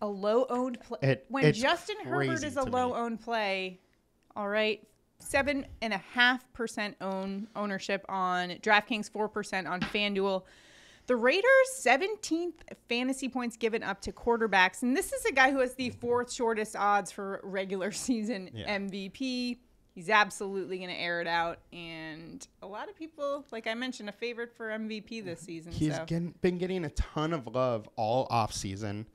A low-owned play. When Justin Herbert is a low-owned play, all right, 7.5% ownership on DraftKings, 4% on FanDuel. The Raiders, 17th fantasy points given up to quarterbacks. And this is a guy who has the fourth shortest odds for regular season MVP. He's absolutely going to air it out. And a lot of people, like I mentioned, a favorite for MVP this season. He's been getting a ton of love all offseason.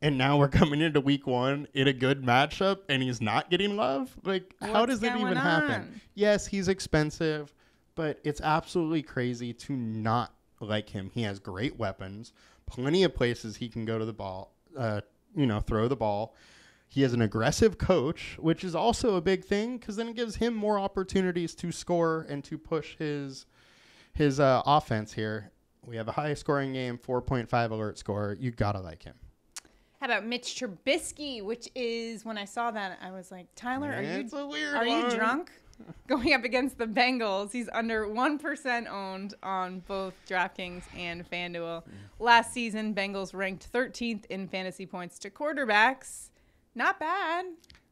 And now we're coming into week one in a good matchup, and he's not getting love? Like, how does it even happen? Yes, he's expensive, but it's absolutely crazy to not like him. He has great weapons, plenty of places he can go to the ball, throw the ball. He has an aggressive coach, which is also a big thing because then it gives him more opportunities to score and to push his offense here. We have a high-scoring game, 4.5 alert score. You got to like him. How about Mitch Trubisky, which is, when I saw that, I was like, Tyler, are you drunk? Going up against the Bengals. He's under 1% owned on both DraftKings and FanDuel. Last season, Bengals ranked 13th in fantasy points to quarterbacks. Not bad.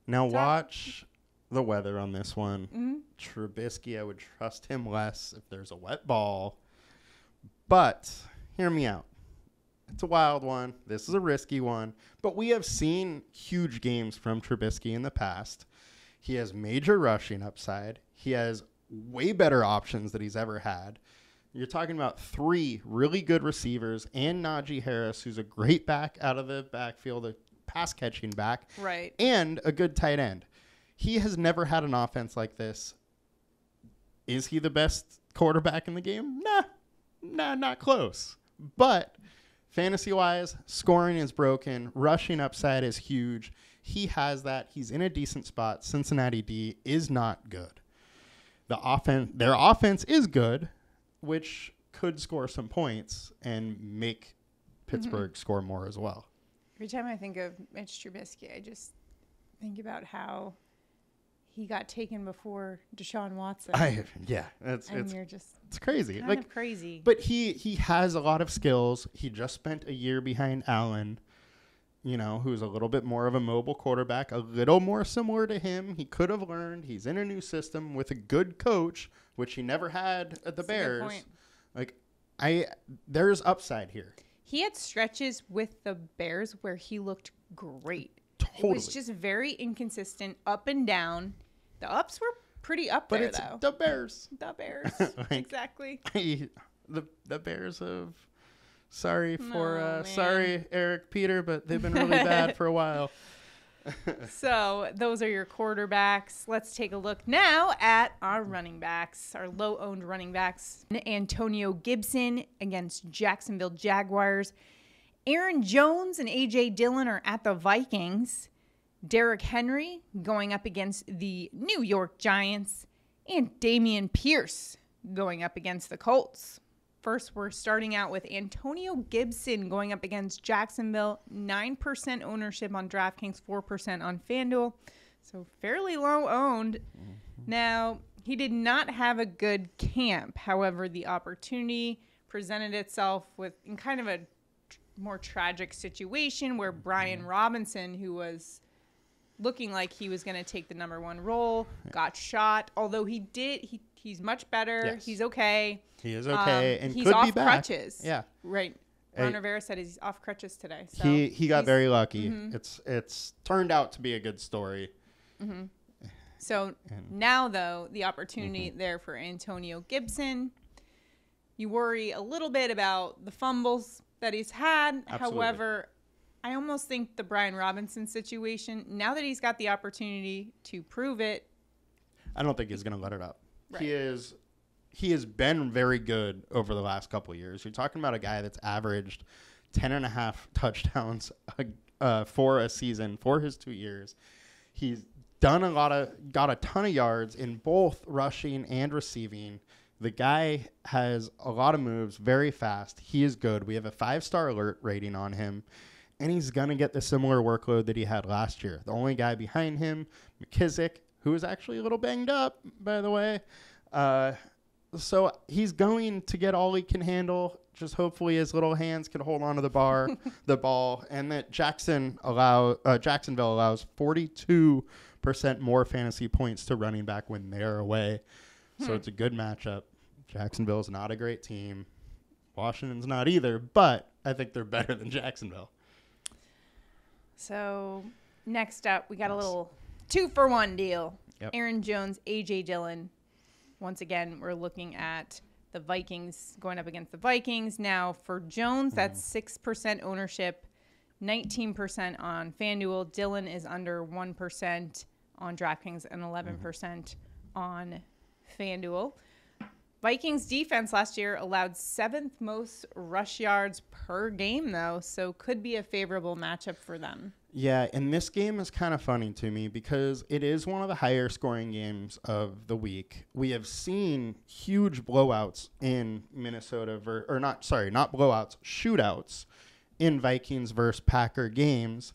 Now watch the weather on this one. Trubisky, I would trust him less if there's a wet ball. But hear me out. It's a wild one. This is a risky one. But we have seen huge games from Trubisky in the past. He has major rushing upside. He has way better options than he's ever had. You're talking about 3 really good receivers and Najee Harris, who's a great back out of the backfield, a pass-catching back, right, and a good tight end. He has never had an offense like this. Is he the best quarterback in the game? Nah, not close. But fantasy-wise, scoring is broken. Rushing upside is huge. He has that. He's in a decent spot. Cincinnati D is not good. Their offense is good, which could score some points and make Pittsburgh score more as well. Every time I think of Mitch Trubisky, I just think about how he got taken before Deshaun Watson. It's crazy. Kind of crazy. But he has a lot of skills. He just spent a year behind Allen, who's a little bit more of a mobile quarterback, a little more similar to him. He could have learned. He's in a new system with a good coach, which he never had at the Bears. There's upside here. He had stretches with the Bears where he looked great. Totally. It was just very inconsistent, up and down. The ups were pretty up But there, it's though. the Bears. The Bears. Like, Exactly. The Bears have... Sorry, man. Eric, Peter, but they've been really bad for a while. So those are your quarterbacks. Let's take a look now at our running backs, our low-owned running backs. Antonio Gibson against Jacksonville Jaguars. Aaron Jones and A.J. Dillon are at the Vikings. Derrick Henry going up against the New York Giants. And Dameon Pierce going up against the Colts. First, we're starting out with Antonio Gibson going up against Jacksonville. 9% ownership on DraftKings, 4% on FanDuel. So fairly low owned. Now, he did not have a good camp. However, the opportunity presented itself in kind of a more tragic situation where Brian Robinson, who was looking like he was going to take the number 1 role, got shot. Although he's much better. Yes. He's okay. He is okay, and he's could off be back. crutches. Yeah, right. Ron Rivera said he's off crutches today. So he got very lucky. It's turned out to be a good story. So now, though, the opportunity there for Antonio Gibson. You worry a little bit about the fumbles that he's had. Absolutely. However, I almost think the Brian Robinson situation, now that he's got the opportunity to prove it. I don't think he's going to let it up. Right. He has been very good over the last couple of years. You're talking about a guy that's averaged 10.5 touchdowns for a season for his 2 years. He's got a ton of yards in both rushing and receiving. The guy has a lot of moves, very fast. He is good. We have a 5-star alert rating on him, and he's going to get the similar workload that he had last year. The only guy behind him, McKissick, who is actually a little banged up, by the way. So he's going to get all he can handle. Just hopefully his little hands can hold on to the ball, and that Jacksonville allows 42% more fantasy points to running back when they're away. So it's a good matchup. Jacksonville's not a great team. Washington's not either, but I think they're better than Jacksonville. So next up, we got a little 2-for-1 deal. Yep. Aaron Jones, A.J. Dillon. Once again, we're looking at the Vikings going up against the Vikings. Now, for Jones, that's 6% ownership, 19% on FanDuel. Dillon is under 1% on DraftKings and 11% on FanDuel. Vikings defense last year allowed 7th most rush yards per game, though, so could be a favorable matchup for them. Yeah, and this game is kind of funny to me because it is one of the higher scoring games of the week. We have seen huge blowouts in Minnesota, not blowouts, shootouts in Vikings versus Packer games.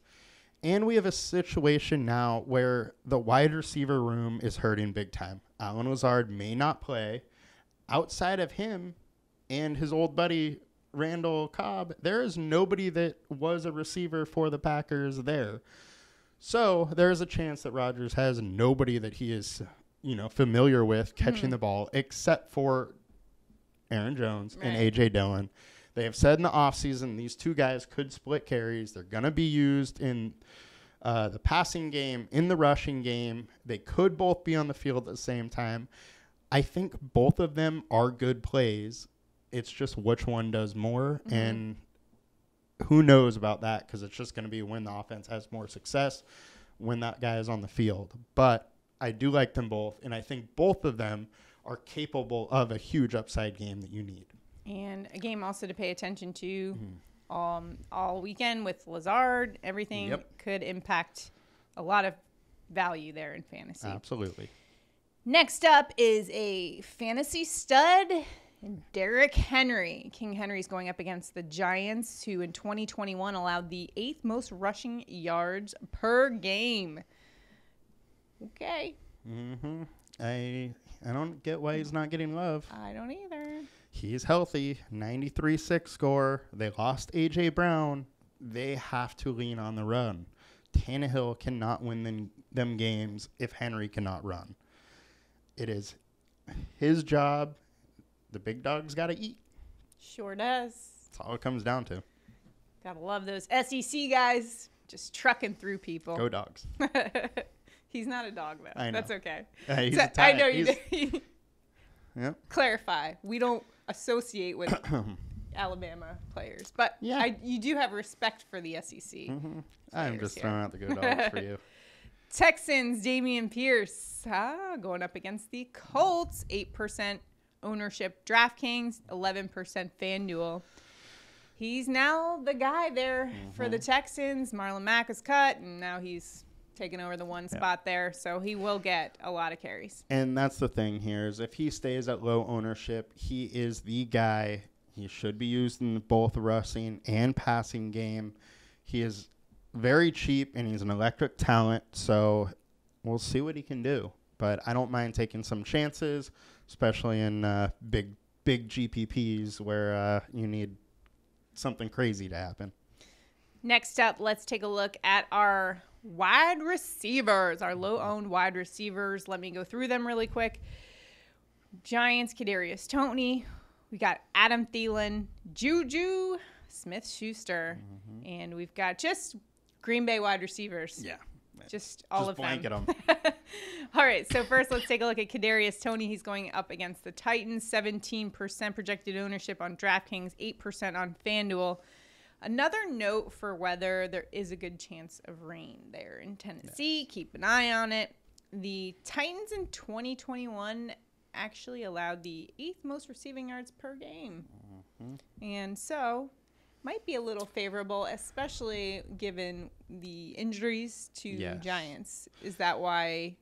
And we have a situation now where the wide receiver room is hurting big time. Allen Lazard may not play. Outside of him and his old buddy Randall Cobb, there is nobody that was a receiver for the Packers there. So there's a chance that Rodgers has nobody that he is, familiar with catching the ball except for Aaron Jones and A.J. Dillon. They have said in the offseason these two guys could split carries. They're going to be used in the passing game, in the rushing game. They could both be on the field at the same time. I think both of them are good plays. It's just which one does more, and who knows about that because it's just going to be when the offense has more success, when that guy is on the field. But I do like them both, and I think both of them are capable of a huge upside game that you need. And a game also to pay attention to all weekend with Lazard. Everything could impact a lot of value there in fantasy. Absolutely. Next up is a fantasy stud, Derrick Henry. King Henry's going up against the Giants, who in 2021 allowed the 8th most rushing yards per game. Okay. I don't get why he's not getting love. I don't either. He's healthy, 93-6 score. They lost A.J. Brown. They have to lean on the run. Tannehill cannot win them games if Henry cannot run. It is his job. The big dog's got to eat. Sure does. That's all it comes down to. Gotta love those SEC guys just trucking through people. Go Dogs. He's not a dog, though. I know. That's okay. He's So, a tight. I know you did. Yep. Clarify. We don't associate with Alabama players. But Yeah. you do have respect for the SEC. I'm just throwing out the good dogs for you. Texans, Damian Pierce, going up against the Colts. 8% ownership DraftKings, 11% FanDuel. He's now the guy there for the Texans. Marlon Mack is cut, and now he's taking over the one spot there. So he will get a lot of carries. And that's the thing here is if he stays at low ownership, he is the guy. He should be used in both rushing and passing game. He is very cheap, and he's an electric talent, so we'll see what he can do. But I don't mind taking some chances, especially in big GPPs where you need something crazy to happen. Next up, let's take a look at our wide receivers, our low-owned wide receivers. Let me go through them really quick. Giants, Kadarius Toney. We got Adam Thielen, Juju Smith-Schuster. And we've got just Green Bay wide receivers. Yeah. Just all of them. Blanket them. All right, so first let's take a look at Kadarius Toney. He's going up against the Titans, 17% projected ownership on DraftKings, 8% on FanDuel. Another note for weather, there is a good chance of rain there in Tennessee. Yes. Keep an eye on it. The Titans in 2021 actually allowed the 8th most receiving yards per game. And so might be a little favorable, especially given the injuries to Giants. Is that why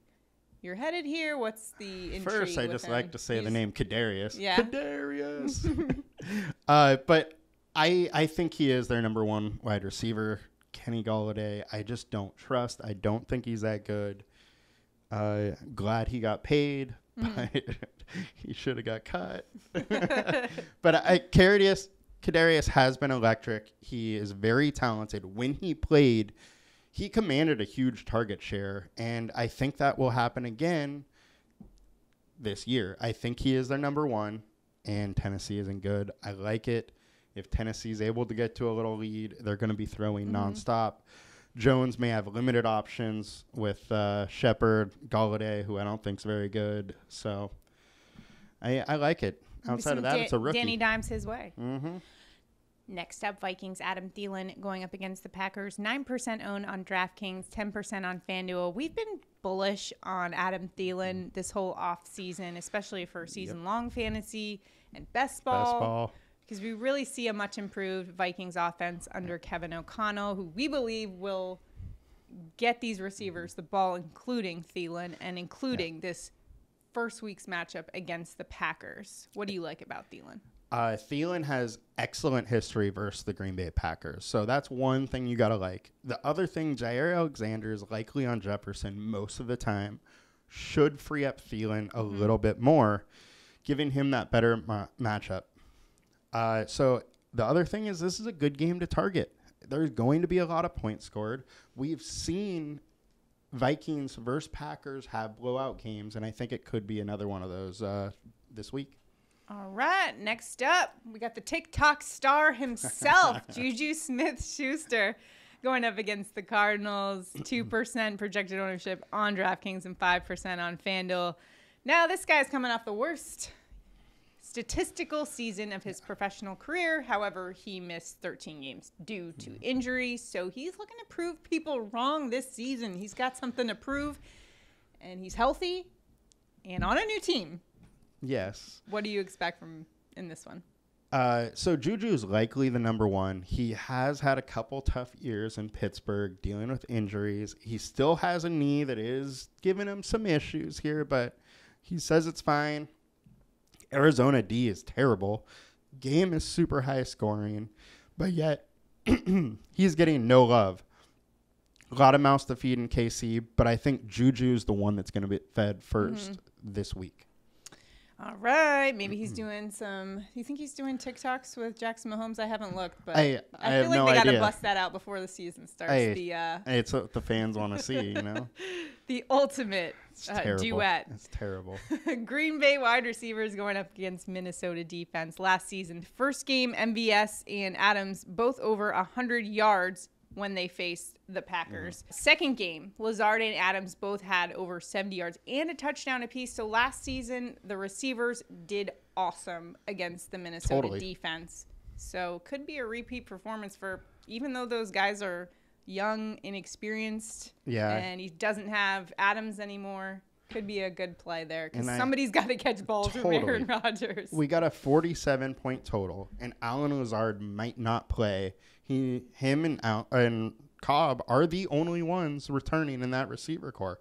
you're headed here? What's the intrigue? First, I just like to say the name Kadarius. Yeah. Kadarius. But I think he is their number one wide receiver. Kenny Golladay, I just don't trust. I don't think he's that good. Glad he got paid, but he should have got cut. But Kadarius has been electric. He is very talented. When he played, he commanded a huge target share, and I think that will happen again this year. I think he is their number one, and Tennessee isn't good. I like it. If Tennessee is able to get to a little lead, they're going to be throwing nonstop. Jones may have limited options with Shepard, Golladay, who I don't think is very good. So I like it. Outside of that, it's a rookie. Danny Dimes his way. Next up, Vikings, Adam Thielen going up against the Packers. 9% owned on DraftKings, 10% on FanDuel. We've been bullish on Adam Thielen this whole offseason, especially for season-long fantasy and best ball. Because we really see a much improved Vikings offense under Kevin O'Connell, who we believe will get these receivers the ball, including Thielen and including this first week's matchup against the Packers. What do you like about Thielen? Thielen has excellent history versus the Green Bay Packers. So that's one thing you got to like. The other thing, Jair Alexander is likely on Jefferson most of the time. Should free up Thielen a little bit more, giving him that better matchup. So the other thing is this is a good game to target. There's going to be a lot of points scored. We've seen Vikings versus Packers have blowout games, and I think it could be another one of those this week. All right, next up, we got the TikTok star himself, Juju Smith-Schuster, going up against the Cardinals. 2% projected ownership on DraftKings and 5% on FanDuel. Now, this guy's coming off the worst statistical season of his professional career. However, he missed 13 games due to injury, so he's looking to prove people wrong this season. He's got something to prove, and he's healthy and on a new team. Yes. What do you expect from in this one? So Juju is likely the number one. He has had a couple tough years in Pittsburgh dealing with injuries. He still has a knee that is giving him some issues here, but he says it's fine. Arizona D is terrible. Game is super high scoring, but yet he's getting no love. A lot of mouths to feed in KC, but I think Juju's the one that's going to be fed first this week. All right. Maybe he's doing some. Do you think he's doing TikToks with Jackson Mahomes? I haven't looked, but I feel like they got to bust that out before the season starts. It's what the fans want to see, you know? The ultimate duet. It's terrible. Green Bay wide receivers going up against Minnesota defense last season. First game, MVS and Adams both over 100 yards. when they faced the Packers. Second game, Lazard and Adams both had over 70 yards and a touchdown apiece. So last season, the receivers did awesome against the Minnesota defense. So could be a repeat performance for, even though those guys are young, inexperienced, and he doesn't have Adams anymore. Could be a good play there because somebody's got to catch balls from Aaron Rodgers. We got a 47-point total, and Allen Lazard might not play. Him and Cobb are the only ones returning in that receiver core.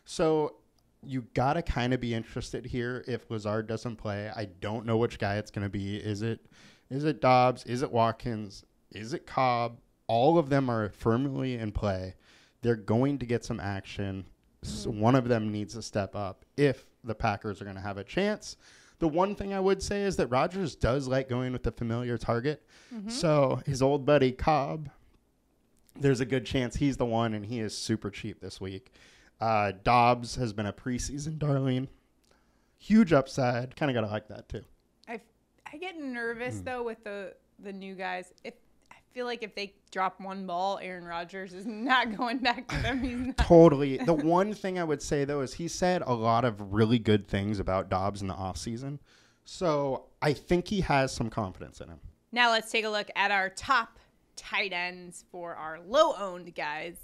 So you got to kind of be interested here if Lazard doesn't play. I don't know which guy it's going to be. Is it Dobbs? Is it Watkins? Is it Cobb? All of them are firmly in play. They're going to get some action. So one of them needs to step up if the Packers are going to have a chance. The one thing I would say is that Rodgers does like going with the familiar target. So his old buddy Cobb, there's a good chance he's the one, and he is super cheap this week. Dobbs has been a preseason darling. Huge upside. Kind of got to like that too. I get nervous, though, with the new guys. I feel like if they drop one ball, Aaron Rodgers is not going back to them. He's not. Totally. The one thing I would say, though, is he said a lot of really good things about Dobbs in the offseason. So I think he has some confidence in him. Now let's take a look at our top tight ends for our low-owned guys.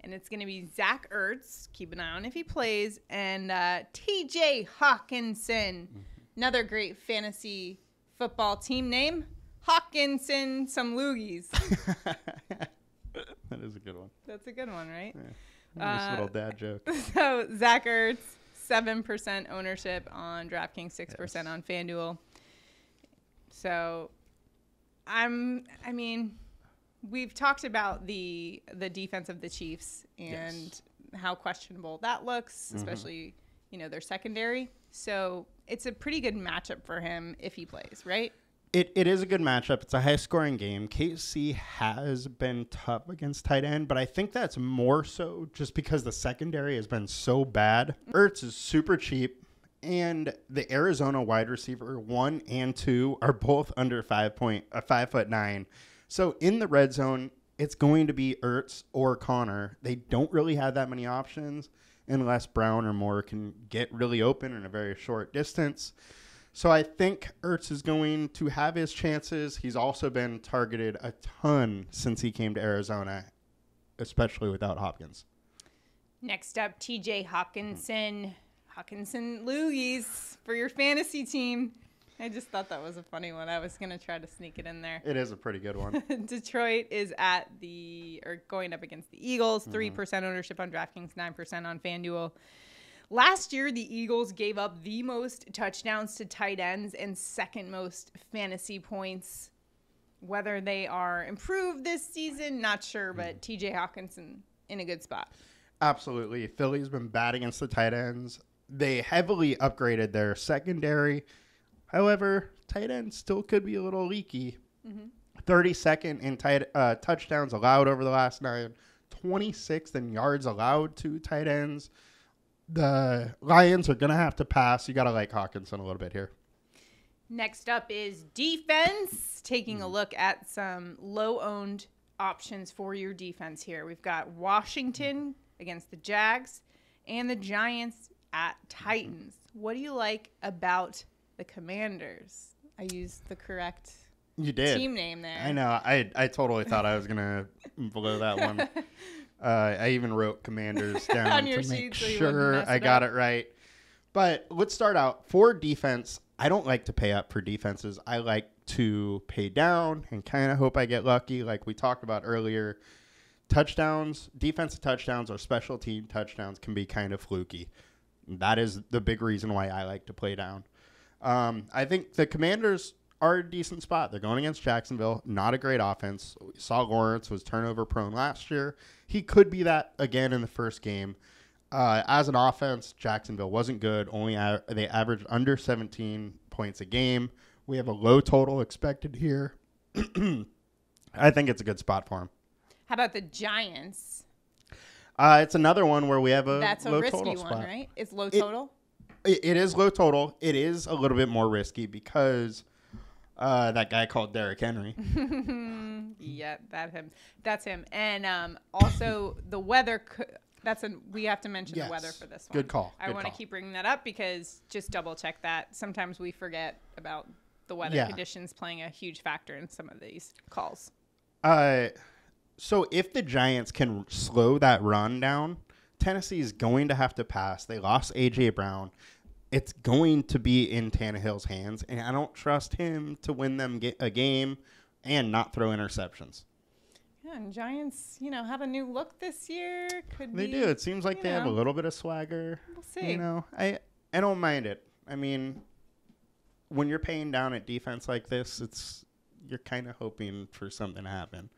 And it's going to be Zach Ertz. Keep an eye on if he plays. And TJ Hawkinson. Another great fantasy football team name. Hawkinson, some loogies. That is a good one. That's a good one, right? Yeah. Nice little dad joke. So Zach Ertz, 7% ownership on DraftKings, 6% on FanDuel. So we've talked about the defense of the Chiefs and how questionable that looks, especially, their secondary. So it's a pretty good matchup for him if he plays, right? It is a good matchup. It's a high-scoring game. KC has been tough against tight end, but I think that's more so just because the secondary has been so bad. Ertz is super cheap, and the Arizona wide receiver 1 and 2 are both under 5'9". So in the red zone, it's going to be Ertz or Connor. They don't really have that many options unless Brown or Moore can get really open in a very short distance. So I think Ertz is going to have his chances. He's also been targeted a ton since he came to Arizona, especially without Hopkins. Next up, TJ Hawkinson. Hawkinson loogies for your fantasy team. I just thought that was a funny one. I was going to try to sneak it in there. It is a pretty good one. Detroit is going up against the Eagles. 3% ownership on DraftKings, 9% on FanDuel. Last year, the Eagles gave up the most touchdowns to tight ends and second most fantasy points. Whether they are improved this season, not sure, but TJ Hawkinson in a good spot. Absolutely. Philly's been bad against the tight ends. They heavily upgraded their secondary. However, tight ends still could be a little leaky. 32nd in touchdowns allowed over the last 9. 26th in yards allowed to tight ends. The Lions are going to have to pass. You got to like Hawkinson a little bit here. Next up is defense. Taking a look at some low-owned options for your defense here. We've got Washington against the Jags and the Giants at Titans. What do you like about the Commanders? I used the correct team name there. I know. I totally thought I was going to blow that one. I even wrote Commanders down to make sure I got it right. But let's start out. For defense, I don't like to pay up for defenses. I like to pay down and kind of hope I get lucky like we talked about earlier. Touchdowns, defensive touchdowns or special team touchdowns can be kind of fluky. That is the big reason why I like to play down. I think the Commanders are a decent spot. They're going against Jacksonville. Not a great offense. We saw Lawrence was turnover prone last year. He could be that again in the first game. As an offense, Jacksonville wasn't good. They averaged under 17 points a game. We have a low total expected here. I think it's a good spot for him. How about the Giants? It's another one where we have a That's low a risky total one, spot. right? It's low total? It is low total. It is a little bit more risky because that guy called Derrick Henry. Yeah, that's him. And also the weather. We have to mention the weather for this one. Good call. I want to keep bringing that up because just double check that. Sometimes we forget about the weather conditions playing a huge factor in some of these calls. So if the Giants can slow that run down, Tennessee is going to have to pass. They lost A.J. Brown. It's going to be in Tannehill's hands, and I don't trust him to win them a game and not throw interceptions. Yeah, and Giants, have a new look this year. They do. It seems like they have a little bit of swagger. We'll see. I don't mind it. I mean, when you're paying down at defense like this, you're kind of hoping for something to happen.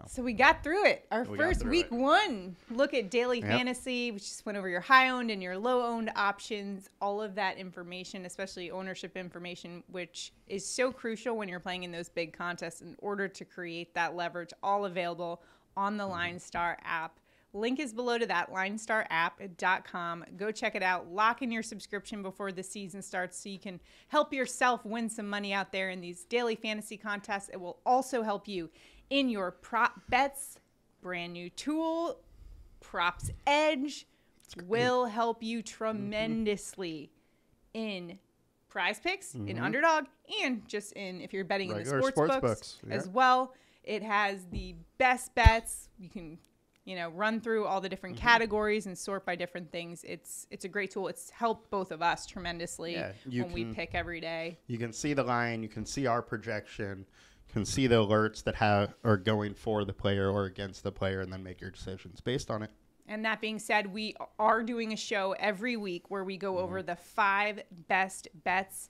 So we got through it. Our first week one look at daily fantasy. We just went over your high owned and your low owned options, all of that information, especially ownership information, which is so crucial when you're playing in those big contests in order to create that leverage, all available on the LineStar app. Link is below to that, linestarapp.com. Go check it out. Lock in your subscription before the season starts so you can help yourself win some money out there in these daily fantasy contests. It will also help you in your prop bets. Brand new tool, Props Edge, will help you tremendously in Prize Picks, in Underdog, and just if you're betting in the sports books as well. It has the best bets. You can run through all the different categories and sort by different things. It's a great tool. It's helped both of us tremendously when we pick every day. You can see the line. You can see our projection. Can see the alerts that are going for the player or against the player, and then make your decisions based on it. And that being said, we are doing a show every week where we go over the 5 best bets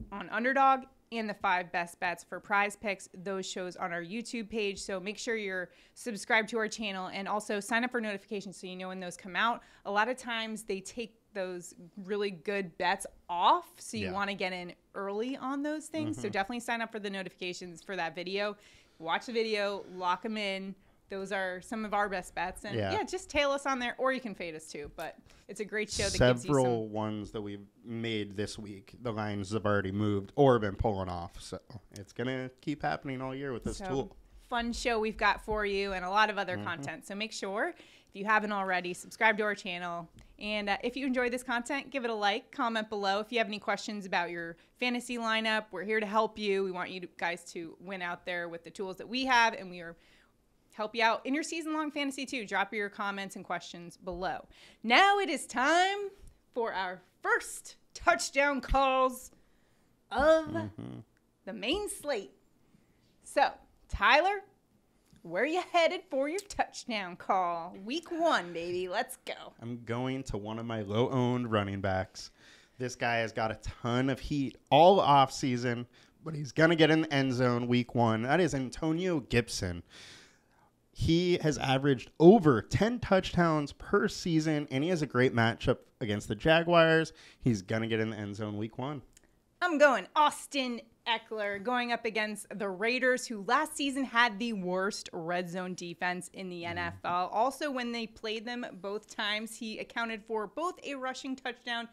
on Underdog and the 5 best bets for Prize Picks. Those shows on our YouTube page. So make sure you're subscribed to our channel and also sign up for notifications so you know when those come out. A lot of times they take those really good bets off, so you want to get in early on those things. So definitely sign up for the notifications for that video. Watch the video, lock them in. Those are some of our best bets. And just tail us on there, or you can fade us too. But it's a great show that gives you several ones that we've made this week. The lines have already moved or been pulling off. So it's going to keep happening all year with this tool. Fun show we've got for you and a lot of other content. So make sure, if you haven't already, subscribe to our channel. And if you enjoy this content, give it a like, comment below. If you have any questions about your fantasy lineup, we're here to help you. We want you guys to win out there with the tools that we have, and we are help you out in your season-long fantasy too. Drop your comments and questions below. Now it is time for our first touchdown calls of the main slate. So, Tyler, where are you headed for your touchdown call? Week 1, baby. Let's go. I'm going to one of my low-owned running backs. This guy has got a ton of heat all off season, but he's going to get in the end zone week 1. That is Antonio Gibson. He has averaged over 10 touchdowns per season, and he has a great matchup against the Jaguars. He's going to get in the end zone week 1. I'm going Austin Eckler going up against the Raiders, who last season had the worst red zone defense in the NFL. Also, when they played them both times, he accounted for both a rushing touchdown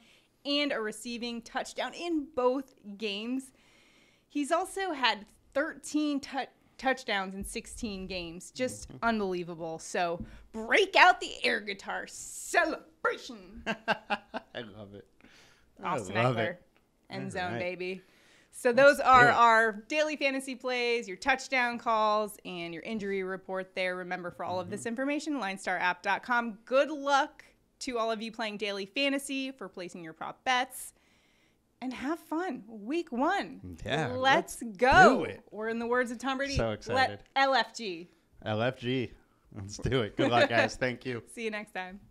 and a receiving touchdown in both games. He's also had 13 touchdowns in 16 games. Just unbelievable. So break out the air guitar celebration. I love it. Austin Eckler. End zone, baby. So those are our daily fantasy plays, your touchdown calls, and your injury report there. Remember, for all of this information, linestarapp.com. Good luck to all of you playing daily fantasy, for placing your prop bets. And have fun. Week 1. Yeah. Let's go. Do it. Or in the words of Tom Brady, so excited. LFG. LFG. Let's do it. Good luck, guys. Thank you. See you next time.